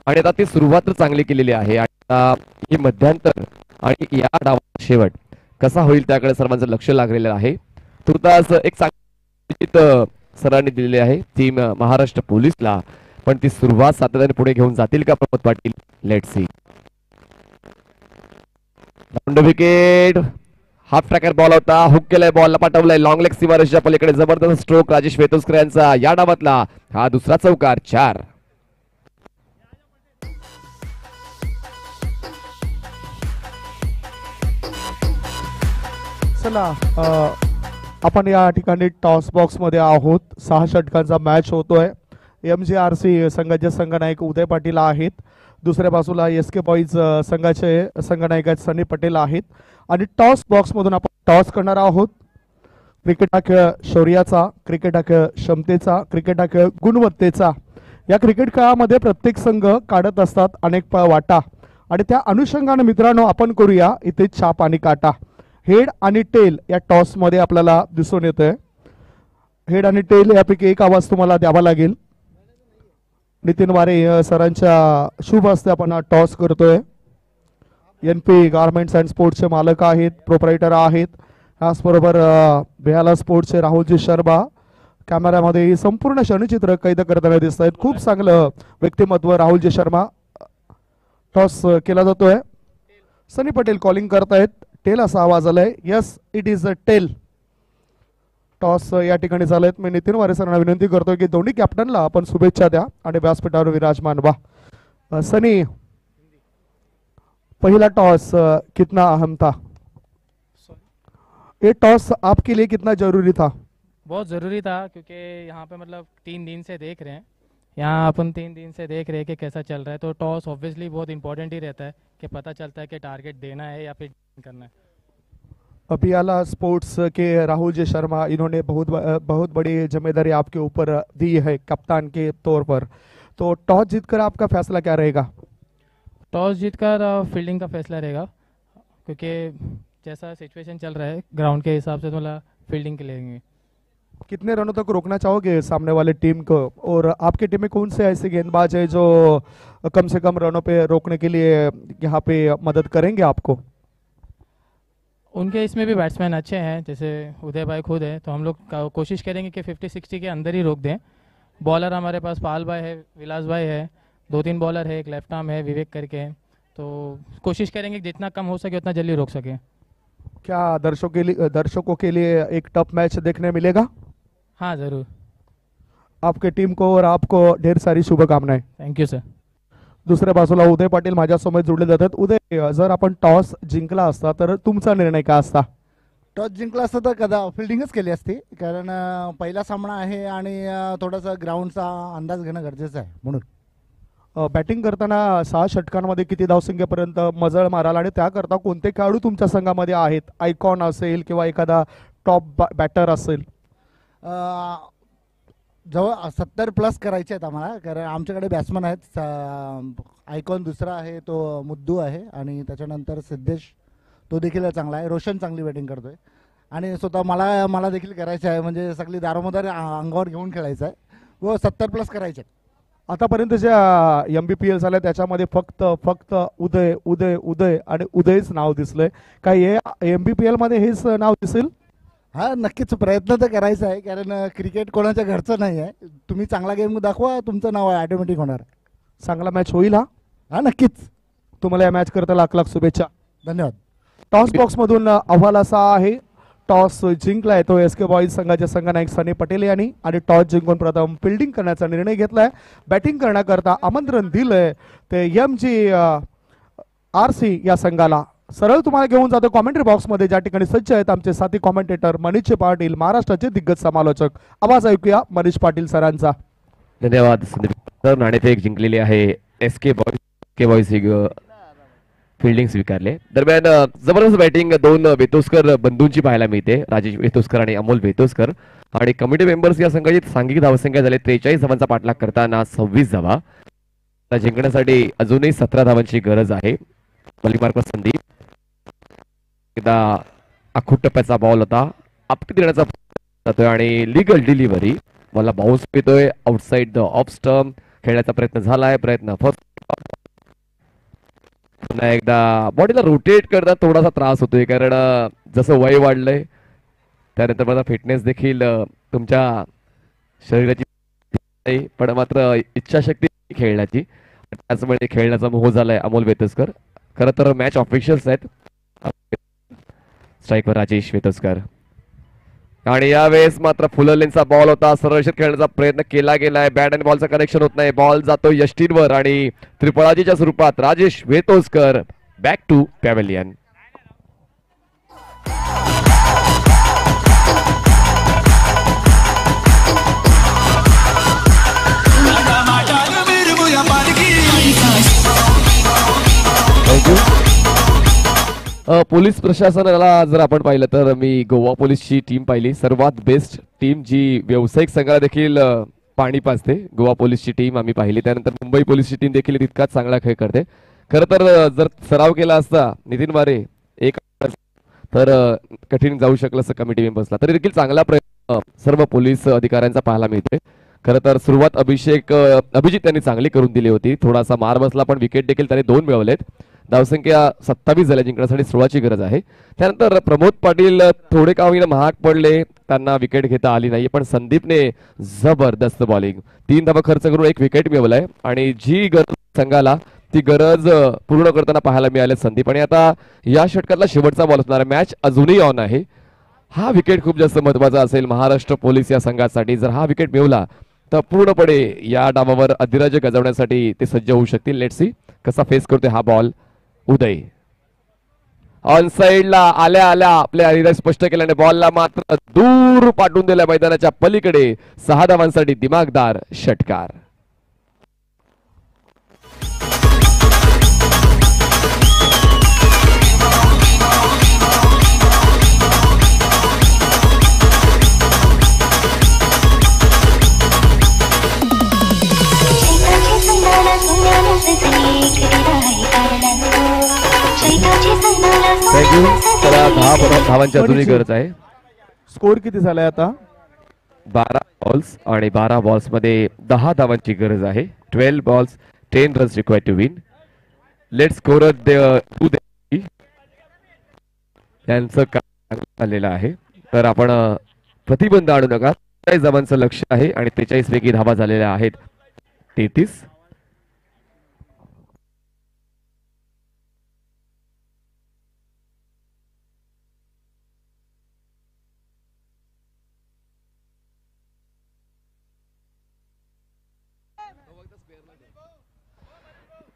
आणि आता ती सुरुवात चांगली केलेली आहे. आणि मध्यांतर आणि या डावाचा शेवट कसा होईल त्याकडे सर्वांचं लक्ष लागलेलं आहे. तुर्तास एक चांगली सरांनी दिलेली आहे टीम महाराष्ट्र पोलीसला, पण ती सुरुवात सातत्याने पुढे घेऊन जातील का Pramod Patil? Let's see. Wicket. Half tracker ball होता. हुक केलाय, बॉलला पाठवलाय लॉंग लेग सीमारेषेच्या पलीकडे. जबरदस्त स्ट्रोक राजेश वेतोसकर यांचा या डावातला. हा दुसरा चौकार. 4. चला आपण या ठिकाणी टॉस बॉक्स मध्ये आहोत. 6 षटकांचा मॅच होतोय. MGRC संघाचे संघनायक उदय पाटील आहेत. दुसऱ्या बाजूला SK बॉईज संघाचे संघनायक सनी पटेल आहेत. आणि टॉस बॉक्स मधून आपण टॉस करणार आहोत. क्रिकेट हा खेळ शौर्याचा, क्रिकेट हा खेळ क्षमतेचा, क्रिकेट हा खेळ गुणवत्तेचा. या क्रिकेट खेळामध्ये प्रत्येक संघ काढत असतात अनेक वाटा, आणि त्या अनुषंगाने मित्रांनो आपण करूया इथे छाप आणि काटा. हेड आणि टेल या टॉस मध्ये आपल्याला दिसून येतंय. हेड आणि टेल यापैकी एक आवाज तुम्हाला द्यावा लागेल. नितीन वारे सरांच्या शुभ हस्ते आपण टॉस करतोय. NP गारमेंट्स अँड स्पोर्ट्सचे मालक आहेत, प्रोप्रायटर आहेत. त्याचबरोबर बेहाला स्पोर्ट्सचे राहुलजी शर्मा कॅमेऱ्यामध्ये संपूर्ण क्षणचित्र कैद करताना दिसत आहेत. खूप चांगलं व्यक्तिमत्व राहुलजी शर्मा. टॉस केला जातोय. सनी पटेल कॉलिंग करतायत. टेल असा आवाज आलाय. Yes it is a tail. Toss या ठिकाणी चालत. मी नितीन वारे सरांना विनंती करतोय की दोन्ही कॅप्टनला आपण शुभेच्छा द्या आणि व्यासपीठावर विराजमान व्हा. सनी, पहला टॉस कितना अहम था? ये टॉस आपके लिए कितना जरूरी था? बहुत ज़रूरी था क्योंकि यहाँ पे मतलब 3 दिन से देख रहे हैं, यहाँ अपन 3 दिन से देख रहे हैं कि कैसा चल रहा है. तो टॉस ऑब्वियसली बहुत इंपॉर्टेंट ही रहता है कि पता चलता है कि टारगेट देना है या फिर करना है. अभियाला स्पोर्ट्स के राहुल जी शर्मा, इन्होंने बहुत बड़ी जिम्मेदारी आपके ऊपर दी है कप्तान के तौर पर. तो टॉस जीतकर आपका फैसला क्या रहेगा? टॉस जीतकर फील्डिंग का फैसला रहेगा क्योंकि जैसा सिचुएशन चल रहा है ग्राउंड के हिसाब से तो मतलब फील्डिंग के लेंगे. कितने रनों तक रोकना चाहोगे सामने वाले टीम को, और आपकी टीम में कौन से ऐसे गेंदबाज है जो कम से कम रनों पे रोकने के लिए यहाँ पे मदद करेंगे आपको? उनके इसमें भी बैट्समैन अच्छे हैं, जैसे उदय भाई खुद है, तो हम लोग कोशिश करेंगे कि 50-60 के अंदर ही रोक दें। बॉलर हमारे पास पाल भाई है, विलास भाई है, 2-3 बॉलर है, एक लेफ्ट आर्म है विवेक करके, तो कोशिश करेंगे कि जितना कम हो सके उतना जल्दी रोक सके। क्या दर्शकों के लिए एक टफ मैच देखने मिलेगा? हाँ ज़रूर। आपके टीम को और आपको ढेर सारी शुभकामनाएं। Thank you sir. दुसऱ्या बाजूला उदय पाटील माझ्यासमोर जोडले जातात. उदय, जर आपण टॉस जिंकला असता तर तुमचा निर्णय काय असता? टॉस जिंकला असता तर कदा फिल्डिंगच केली असती, कारण पहिला सामना आहे आणि थोडासा ग्राउंडचा अंदाज घेणं गरजेचं आहे म्हणून. बॅटिंग करताना 6 षटकांमध्ये किती धावसंख्येपर्यंत मजल माराल आणि त्याकरता कोणते खेळाडू तुमच्या संघामध्ये आहेत? आयकॉन असेल किंवा एखादा टॉप बॅटर असेल? जवळ 70+ करायचे आहेत आम्हाला, कारण आमच्याकडे बॅट्समन आहेत. आयकॉन दुसरा आहे तो मुद्दू आहे, आणि त्याच्यानंतर सिद्धेश तो देखील चांगला आहे. रोशन चांगली बॅटिंग करतोय, आणि स्वतः मला देखील करायचं आहे, म्हणजे सगळी दारोमदार अंगावर घेऊन खेळायचं आहे व 70+ करायचे आहेत. आतापर्यंत ज्या MBPL झाल्या त्याच्यामध्ये फक्त उदय उदय उदय आणि उदयच नाव दिसलंय. काय MBPL मध्ये हेच नाव दिसेल? हा, नक्कीच प्रयत्न तर करायचा आहे, कारण क्रिकेट कोणाच्या घरचं नाही आहे. तुम्ही चांगला गेम दाखवा, तुमचं नाव ऑटोमॅटिक होणार. चांगला मॅच होईल हा. हा नक्कीच. तुम्हाला या मॅच करता लाख लाख शुभेच्छा. धन्यवाद. टॉस बॉक्स मधून अहवाल असा आहे, टॉस जिंकलाय तो SK बॉईज संघाचे संघनायक सनी पटेल यांनी, आणि टॉस जिंकून प्रथम फिल्डिंग करण्याचा निर्णय घेतलाय. बॅटिंग करण्याकरता आमंत्रण दिलंय ते MGRC या संघाला. सरळ तुम्हाला घेऊन जातो कॉमेंट्री बॉक्स मध्ये, ज्या ठिकाणी सज्ज आहेत आमचे साथी कॉमेंटेटर मनीष पाटील, महाराष्ट्राचे दिग्गज समालोचक. आवाज ऐकूया मनीष पाटील सरांचा. धन्यवाद संदीप सर. नाणेफेक जिंकलेली आहे SK बॉईज फिल्डिंग स्वीकारले. दरम्यान जबरदस्त बॅटिंग 2 वेतोस्कर बंधूंची पाहायला मिळते, राजेश वेतोस्कर आणि अमोल वेतोस्कर. आणि कमिटी मेंबर्स या संघाची सांघिक धावसंख्या झाली 43 धावांचा पाठलाग करताना 26 धावा. जिंकण्यासाठी अजूनही 17 धावांची गरज आहे. बॉलिंग संदीप, एकदा आखूट टप्प्याचा बॉल होता, आपटी देण्याचा जातोय आणि लिगल डिलिव्हरी. बॉलला बाउन्स येतोय आउटसाइड द ऑफ स्टंप. खेळण्याचा प्रयत्न झालाय, प्रयत्न फर्स्ट. पुन्हा एकदा बॉडीला रोटेट करता थोडासा त्रास होतोय, कारण जसं वय वाढलंय त्यानंतर माझा फिटनेस देखील तुमच्या शरीराची, पण मात्र इच्छाशक्ती खेळण्याची, त्याचमुळे खेळण्याचा मोह झालाय अमोल वेतोस्कर. खरं तर मॅच ऑफिशियल्स आहेत. स्ट्राईकवर राजेश वेतोस्कर, आणि यावेळेस मात्र फुलरलेनचा बॉल होता. सरळ खेळण्याचा प्रयत्न केला गेलाय, बॅट आणि बॉलचं कनेक्शन होत नाही. बॉल जातो यष्टींवर आणि त्रिफळाजीच्या स्वरूपात Rajesh Vetoskar back to pavilion. Police प्रशासनाला जर आपण पाहिलं तर मी गोवा पोलीसची टीम पाहिली, सर्वात बेस्ट टीम जी व्यावसायिक संघाला देखील पाणी पाजते. गोवा पोलीसची टीम आम्ही पाहिली. त्यानंतर मुंबई पोलीसची टीम देखील तितकाच चांगला खेळ करते. खरं तर जर सराव केला असता नितीन मारे एक तर कठीण जाऊ शकलं असं कमिटी मेंबर्सला, तरी देखील चांगला प्रयत्न सर्व पोलीस अधिकाऱ्यांचा पाहायला मिळते. खरं तर सुरुवात अभिजित त्यांनी चांगली करून दिली होती. थोडासा मार बसला, पण विकेट देखील त्यांनी 2 मिळवलेत. धावसंख्या 27 झाल्या, जिंकण्यासाठी 16ची गरज आहे. त्यानंतर प्रमोद पाटील थोडे का होईना महाग पडले, त्यांना विकेट घेता आली नाही, पण संदीपने जबरदस्त बॉलिंग 3 धावा खर्च करून 1 विकेट मिळवलाय. आणि जी गरज संघाला ती गरज पूर्ण करताना पाहायला मिळाले संदीप. आणि आता या षटकातला शेवटचा बॉल असणार, मॅच अजूनही ऑन आहे. हा विकेट खूप जास्त महत्वाचा असेल महाराष्ट्र पोलीस या संघासाठी. जर हा विकेट मिळवला तर पूर्णपणे या डावावर अधिराज्य गाजवण्यासाठी ते सज्ज होऊ शकतील. लेट्स सी कसा फेस करतोय हा बॉल उदय. ऑन साइडला आल्या आल्या आपल्या अधिराज स्पष्ट केल्याने बॉलला मात्र दूर पाठवून दिल्या मैदानाच्या पलीकडे. 6 धावांसाठी दिमागदार षटकार. थँक्यू. त्याला 10 धावांची अजूनही गरज आहे. स्कोर किती झालाय आता? 12 बॉल्स आणि 12 बॉल्स मध्ये 10 धावांची गरज आहे. 12 balls 10 runs required to win. Let's score यांचं काम झालेलं आहे. तर आपण प्रतिबंध आणू नका. 43 धावांचं लक्ष आहे आणि 43 पैकी धावा झालेल्या आहेत 33.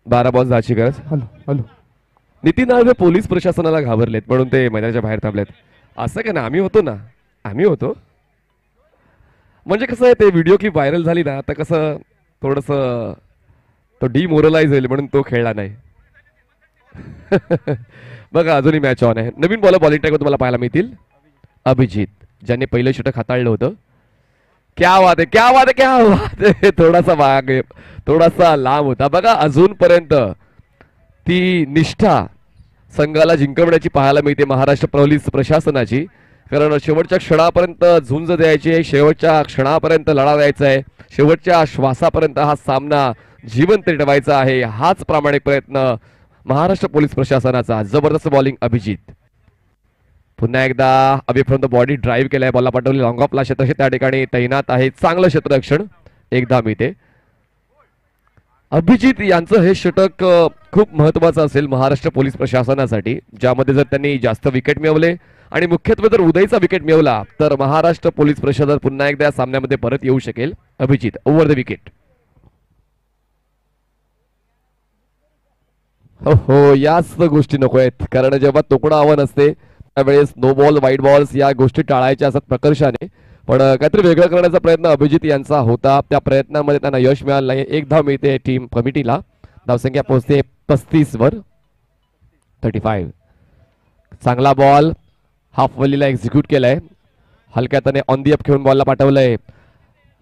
बारा बॉल 10ची गरज. Hello hello. Nitin Alave police प्रशासनाला घाबरलेत म्हणून ते मैदानाच्या बाहेर थांबलेत. असं का ना, आम्ही होतो ना, आम्ही होतो. म्हणजे कसं आहे, ते व्हिडिओ क्लिप व्हायरल झाली ना, आता कसं थोडस तो डिमोरलाइज होईल म्हणून तो खेळला नाही. बघा अजूनही मॅच ऑन आहे. नवीन बॉलर बॉलिंग ट्रॅकवर तुम्हाला पाहायला मिळतील. अभिजित, ज्याने पहिलं षटक हाताळलं होतं. क्या बात आहे, क्या बात आहे, क्या बात आहे. थोडासा भाग, थोडासा लांब होता. बघा अजूनपर्यंत ती निष्ठा संघाला जिंकवण्याची पाहायला मिळते महाराष्ट्र पोलीस प्रशासनाची. कारण शेवटच्या क्षणापर्यंत झुंज द्यायची आहे, शेवटच्या क्षणापर्यंत लढा द्यायचा आहे, शेवटच्या श्वासापर्यंत हा सामना जिवंत ठेवायचा आहे. हाच प्रामाणिक प्रयत्न महाराष्ट्र पोलीस प्रशासनाचा. जबरदस्त बॉलिंग अभिजित. पुन्हा एकदा away from the body drive केलाय, बॉलला पाठवले लॉंग ऑफला. क्षेत्ररक्षक त्या ठिकाणी तैनात आहे. चांगलं क्षेत्ररक्षण, एकदा मिळते. अभिजित यांचं हे षटक खूप महत्वाचं असेल महाराष्ट्र पोलीस प्रशासनासाठी, ज्यामध्ये जर त्यांनी जास्त विकेट मिळवले आणि मुख्यत्वे जर उदयचा विकेट मिळवला तर महाराष्ट्र पोलीस प्रशासन पुन्हा एकदा या सामन्यामध्ये परत येऊ शकेल. Abhijit over the wicket. हो, याच गोष्टी नको आहेत, कारण जेव्हा तोकडा आव्हान असते त्यावेळेस नो बॉल, वाईट बॉल्स या गोष्टी टाळायच्या असतात प्रकर्षाने. पण काहीतरी वेगळं करण्याचा प्रयत्न अभिजित यांचा होता. त्या प्रयत्नामध्ये त्यांना यश मिळालं नाही. एक धाव मिळते टीम कमिटीला. धावसंख्या पोहोचते 35 वर. 35. चांगला बॉल हाफ वलीला एक्झिक्यूट केलाय. हलक्यातने ऑन दी अप खेळून बॉलला पाठवलंय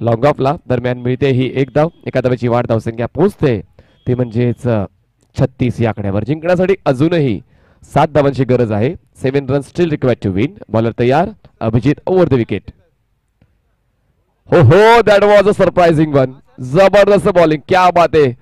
लॉंग ऑफला. दरम्यान मिळते ही एक धाव. एका धावेची वाढ, धावसंख्या पोहोचते ते म्हणजेच 36 या आकड्यावर. जिंकण्यासाठी अजूनही 7 धावांची गरज आहे. 7 run still required to win. Bowler तयार. Abhijit over the wicket. हो हो, that was a surprising one. जबरदस्त बॉलिंग, क्या बात आहे.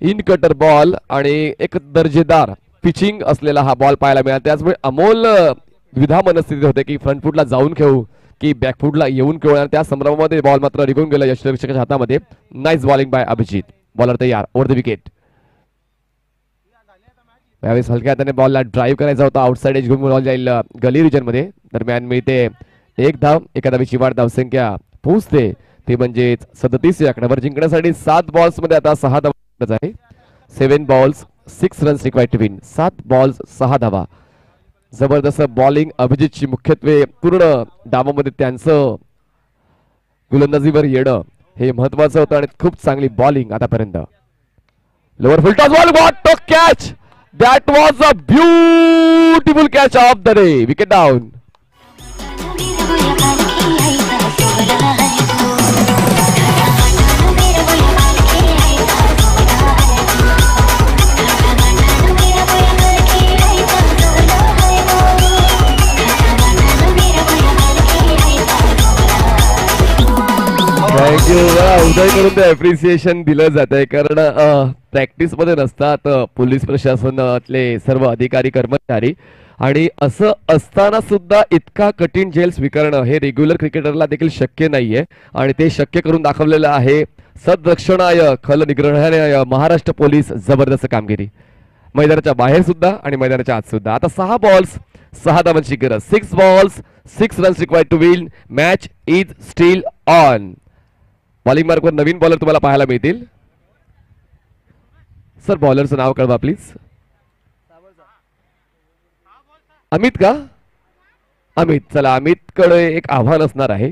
इन कटर बॉल आणि एक दर्जेदार पिचिंग असलेला हा बॉल पाहायला मिळाला. त्याचमुळे अमोल द्विधा मनस्थिती होते की फ्रंट फूटला जाऊन खेळू की बॅक फूटला येऊन खेळू, आणि त्या संभ्रमामध्ये बॉल मात्र निघून गेला यष्टीरक्षकाच्या हातामध्ये. Nice bowling by Abhijit. Bowler तयार. Over the wicket. यावेळेस हलक्या हाताने बॉलला ड्राईव्ह करायचा होता. आउटसाइड एज घेऊन बॉल जाईल गली रिजन मध्ये. दरम्यान मिळते एक धाव. एका धावेची वाढ, धावसंख्या पोहोचते ते म्हणजेच 37 या आकड्यावर. जिंकण्यासाठी 7 बॉल्स मध्ये आता 6 धावा आहे. 7 balls 6 runs required to win. 7 balls 6 धावा. जबरदस्त बॉलिंग अभिजितची, मुख्यत्वे पूर्ण डावामध्ये त्यांचं गोलंदाजीवर येणं हे महत्वाचं होतं आणि खूप चांगली बॉलिंग आतापर्यंत. Lower full toss ball, what a catch. That was a beautiful catch of the day. Wicket down. Thank you. उदयकडून ते अप्रिसिएशन दिलं जात आहे, कारण प्रॅक्टिस मध्ये नसतात पोलीस प्रशासनातले सर्व अधिकारी कर्मचारी, आणि असं असताना सुद्धा इतका कठीण झेल स्वीकारणं हे रेग्युलर क्रिकेटरला देखील शक्य नाहीये, आणि ते शक्य करून दाखवलेलं आहे. सदरक्षणाय खल निग्रहणाय महाराष्ट्र पोलीस. जबरदस्त कामगिरी मैदानाच्या बाहेर सुद्धा आणि मैदानाच्या आत सुद्धा. आता 6 बॉल्स 6 धावांची गरज. 6 balls 6 runs required to win. Match is still on. Bowling मार्कवर नवीन बॉलर तुम्हाला पाहायला मिळतील. सर बॉलरचं नाव कळवा प्लीज. अमित का? अमित. चला, अमितकडे एक आव्हान असणार आहे.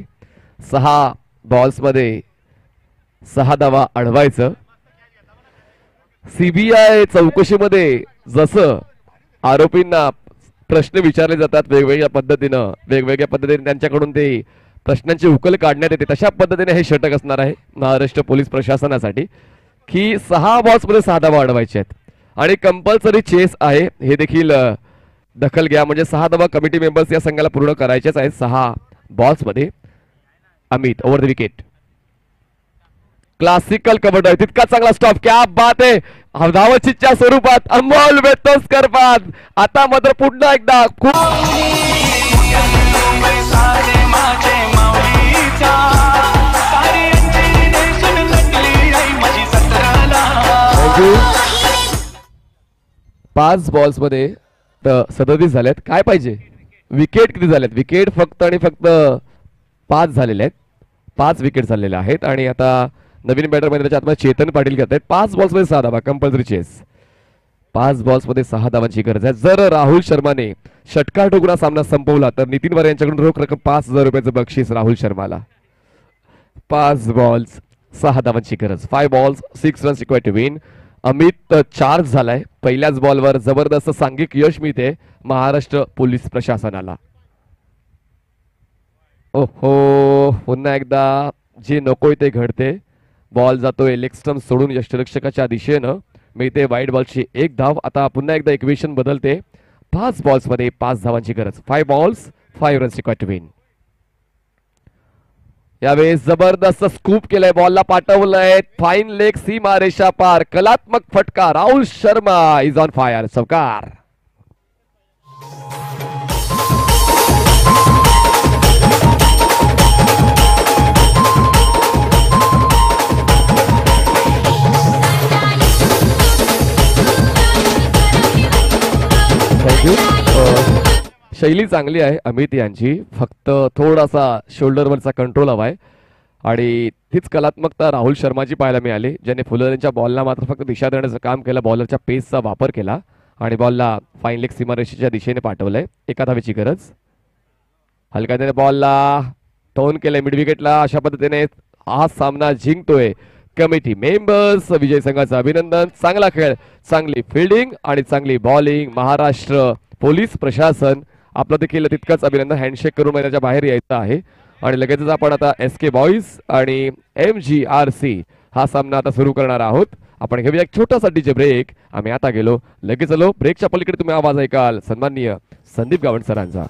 6 बॉल्स मध्ये 6 धावा अडवायचं. सीबीआय चौकशीमध्ये जसं आरोपींना प्रश्न विचारले जातात वेगवेगळ्या पद्धतीने त्यांच्याकडून ते प्रश्नांची उकल काढण्यात येते, तशा पद्धतीने हे षटक असणार आहे महाराष्ट्र पोलीस प्रशासनासाठी, की 6 बॉल्स मध्ये 6 धावा अडवायचे आहेत आणि कंपल्सरी चेस आहे. हे देखील दखल घ्या, म्हणजे 6 धावा कमिटी मेंबर्स या संघाला पूर्ण करायचेच आहेत 6 बॉल्स मध्ये. Amit over the wicket. Classical cover आहे, तितका चांगला स्टॉप. क्या बात आहे, धावचितच्या स्वरूपात अमोल वेतोस्कर बाद. आता मात्र पुन्हा एकदा खूप पाच बॉल्स मध्ये 37 झालेत. काय पाहिजे, विकेट किती झालेत? विकेट फक्त आणि फक्त 5 झालेले आहेत. 5 विकेट झालेले आहेत. आणि आता नवीन बॅटर मध्ये आतमध्ये चेतन पाटील घेत आहेत. 5 बॉल्स मध्ये 6 धावा, कंपल्सरी चेस. 5 बॉल्स मध्ये 6 धावांची गरज आहे. जर राहुल शर्माने षटकार ठोकून सामना संपवला तर नितीन वारे यांच्याकडून रोख रक्कम 5,000 रुपयाचं बक्षीस राहुल शर्माला. 5 बॉल्स 6 धावांची गरज. 5 balls 6 runs equal to win. Amit charge झालाय. पहिल्याच बॉलवर जबरदस्त सांघिक यश मिळते महाराष्ट्र पोलीस प्रशासनाला. ओहो, पुन्हा एकदा जे नकोय ते घडते. बॉल जातोय लेग स्टंप सोडून यष्टिरक्षकाच्या दिशेनं. मिळते वाईट बॉलची 1 धाव. आता पुन्हा एकदा इक्वेशन बदलते. 5 बॉल्स मध्ये 5 धावांची गरज. 5 balls 5 runs equal to win. यावेळेस जबरदस्त स्कूप केलंय, बॉलला पाठवलंय फाईन लेग, सीमा रेषा पार. कलात्मक फटका. Rahul Sharma is on fire. चौकार. थँक्यू. शैली चांगली आहे अमित यांची, फक्त थोडासा शोल्डरवरचा कंट्रोल हवाय. आणि तीच कलात्मकता राहुल शर्माची पाहायला मिळाली, ज्याने फुलरच्या बॉलला मात्र फक्त दिशा देण्याचं काम केलं. बॉलरच्या पेसचा वापर केला आणि बॉलला फाईन लेग सीमारेषेच्या दिशेने पाठवलंय. 1 धावेची गरज. हलक्याने बॉलला टोन केलंय मिड विकेटला. अशा पद्धतीने हा सामना जिंकतोय कमिटी मेंबर्स. विजय संघाचं अभिनंदन. चांगला खेळ, चांगली फिल्डिंग आणि चांगली बॉलिंग. महाराष्ट्र पोलीस प्रशासन आपलं देखील तितकंच अभिनंदन. हँडशेक करून मैदानाच्या बाहेर यायचं आहे. आणि लगेचच आपण आता SK बॉईज आणि MGRC हा सामना आता सुरू करणार आहोत. आपण घेऊया एक छोटासा डीजे ब्रेक. आम्ही आता गेलो, लगेच आलो. ब्रेकच्या पलीकडे तुम्ही आवाज ऐकाल सन्माननीय संदीप गावंड सरांचा.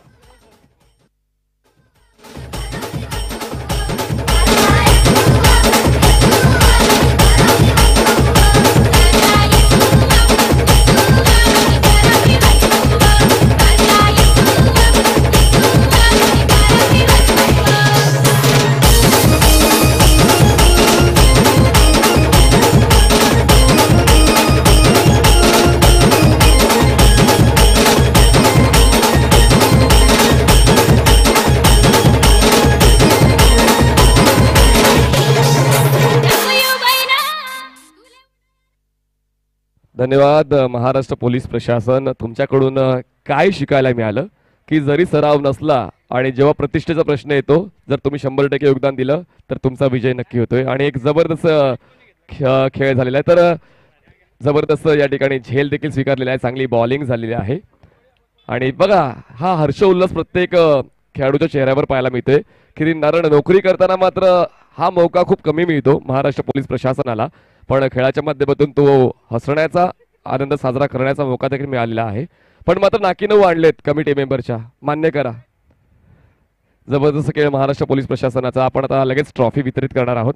धन्यवाद महाराष्ट्र पोलीस प्रशासन. तुमच्याकडून काय शिकायला मिळालं की जरी सराव नसला आणि जेव्हा प्रतिष्ठेचा प्रश्न येतो, जर तुम्ही 100% योगदान दिलं तर तुमचा विजय नक्की होतोय. आणि एक जबरदस्त खेळ झालेला आहे. तर जबरदस्त या ठिकाणी झेल देखील स्वीकारलेला आहे. चांगली बॉलिंग झालेली आहे. आणि बघा, हा हर्ष उल्हास प्रत्येक खेळाडूच्या चेहऱ्यावर पाहायला मिळतोय की नोकरी करताना मात्र हा मौका खूप कमी मिळतो महाराष्ट्र पोलीस प्रशासनाला. पण खेळाच्या माध्यमातून तो हसण्याचा, आनंद साजरा करण्याचा मौका देखील मिळालेला आहे. पण मात्र नाकीनऊ आणलेत कमिटी मेंबरच्या. मान्य करा, जबरदस्त खेळ महाराष्ट्र पोलीस प्रशासनाचा. आपण आता लगेच ट्रॉफी वितरित करणार आहोत.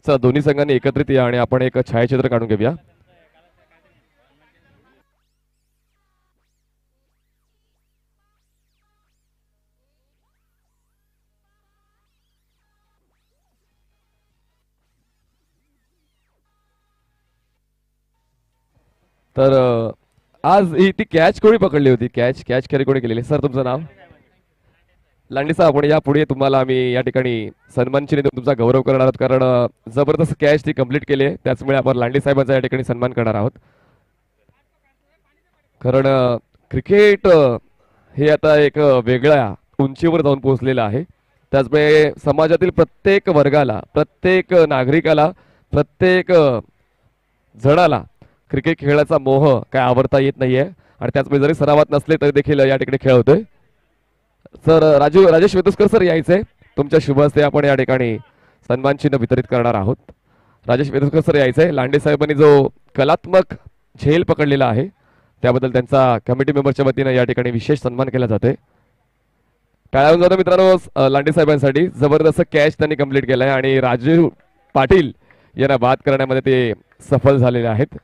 दोन्ही संघांनी एकत्रित या आणि आपण एक छायाचित्र काढून घेऊया. तर आज ही ती कॅच कोणी पकडली होती? कॅच कॅरी कोणी केलेली? सर तुमचं नाव? लांडे साहेब, आपण यापुढे तुम्हाला आम्ही या ठिकाणी सन्मान चिन्ह देऊन तुमचा गौरव करणार आहोत, कारण जबरदस्त कॅच ती कंप्लीट केली आहे. त्याचमुळे आपण लांडे साहेबांचा या ठिकाणी सन्मान करणार आहोत. कारण क्रिकेट हे आता एक वेगळ्या उंचीवर जाऊन पोहोचलेलं आहे. त्याचमुळे समाजातील प्रत्येक वर्गाला, प्रत्येक नागरिकाला, प्रत्येक जणाला क्रिकेट खेळाचा मोह काय आवडता येत नाहीये. आणि त्याचमुळे जरी सरावात नसले तरी देखील या ठिकाणी खेळ होतोय. सर राजेश वेतुस्कर सर यायचंय, तुमच्या शुभ हस्ते आपण या ठिकाणी सन्मान चिन्ह वितरित करणार आहोत. राजेश वेतुस्कर सर यायचंय. लांडे साहेबांनी जो कलात्मक झेल पकडलेला आहे त्याबद्दल त्यांचा कमिटी मेंबरच्या वतीनं या ठिकाणी विशेष सन्मान केला जातोय. टाळ्या जातो मित्रांनो लांडे साहेबांसाठी. जबरदस्त कॅच त्यांनी कंप्लीट केलाय आणि राजू पाटील यांना बाद करण्यामध्ये ते सफल झालेले आहेत.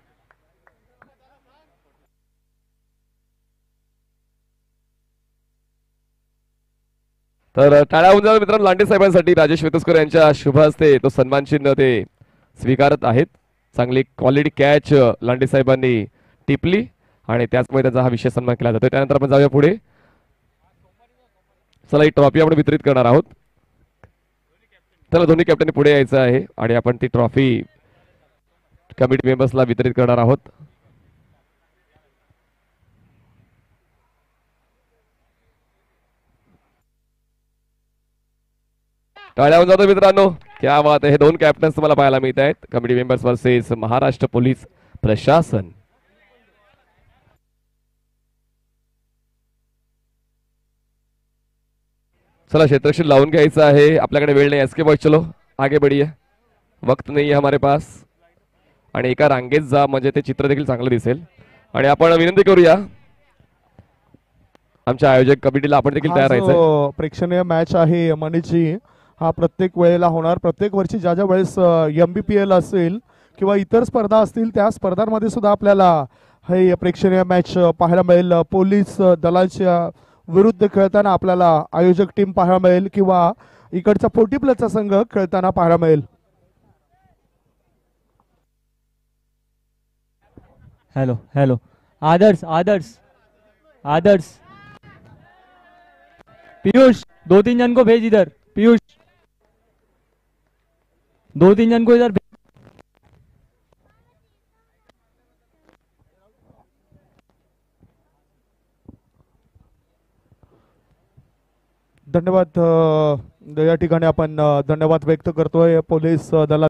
तर टाळ्या होऊन जातो मित्रांनो लांडे साहेबांसाठी. राजेश वेतुस्कर यांच्या शुभ हस्ते तो सन्मान चिन्ह ते स्वीकारत आहेत. चांगली क्वालिटी कॅच लांडे साहेबांनी टिपली आणि त्याचमुळे त्यांचा हा विशेष सन्मान केला जातो. त्यानंतर आपण जाऊया पुढे. चला ही ट्रॉफी आपण वितरित करणार आहोत. चला दोन्ही कॅप्टननी पुढे यायचं आहे आणि आपण ती ट्रॉफी कमिटी मेंबर्सला वितरित करणार आहोत. टाळ्या होऊन जातो मित्रांनो. क्या बात आहे. हे दोन कॅप्टन्स तुम्हाला पाहायला मिळत आहेत. Committee members versus Maharashtra police प्रशासन. चला क्षेत्ररक्षण लावून घ्यायचं आहे. आपल्याकडे वेळ नाही. एसके बॉयज चलो आगे बढ़िए. वक्त नाही आहे हमारे पास. आणि एका रांगेत जा म्हणजे ते चित्र देखील चांगलं दिसेल. आणि आपण विनंती करूया आमच्या आयोजक कमिटीला आपण देखील तयार राहायचं. प्रेक्षणीय मॅच आहे मनीषजी. हा प्रत्येक वेळेला होणार. प्रत्येक वर्षी ज्या ज्या वेळेस MBPL असेल किंवा इतर स्पर्धा असतील त्या स्पर्धांमध्ये सुद्धा आपल्याला हे प्रेक्षणीय मॅच पाहायला मिळेल. पोलीस दलाच्या विरुद्ध खेळताना आपल्याला आयोजक टीम पाहायला मिळेल किंवा इकडचा 40+ संघ खेळताना पाहायला मिळेल. हेलो हेलो आदर्श आदर्श आदर्श पीयूष 2-3 जन को भेज इधर. पीयूष 2-3 जन को इधर भेज. धन्यवाद. या ठिकाणी आपण धन्यवाद व्यक्त करतोय पोलीस दला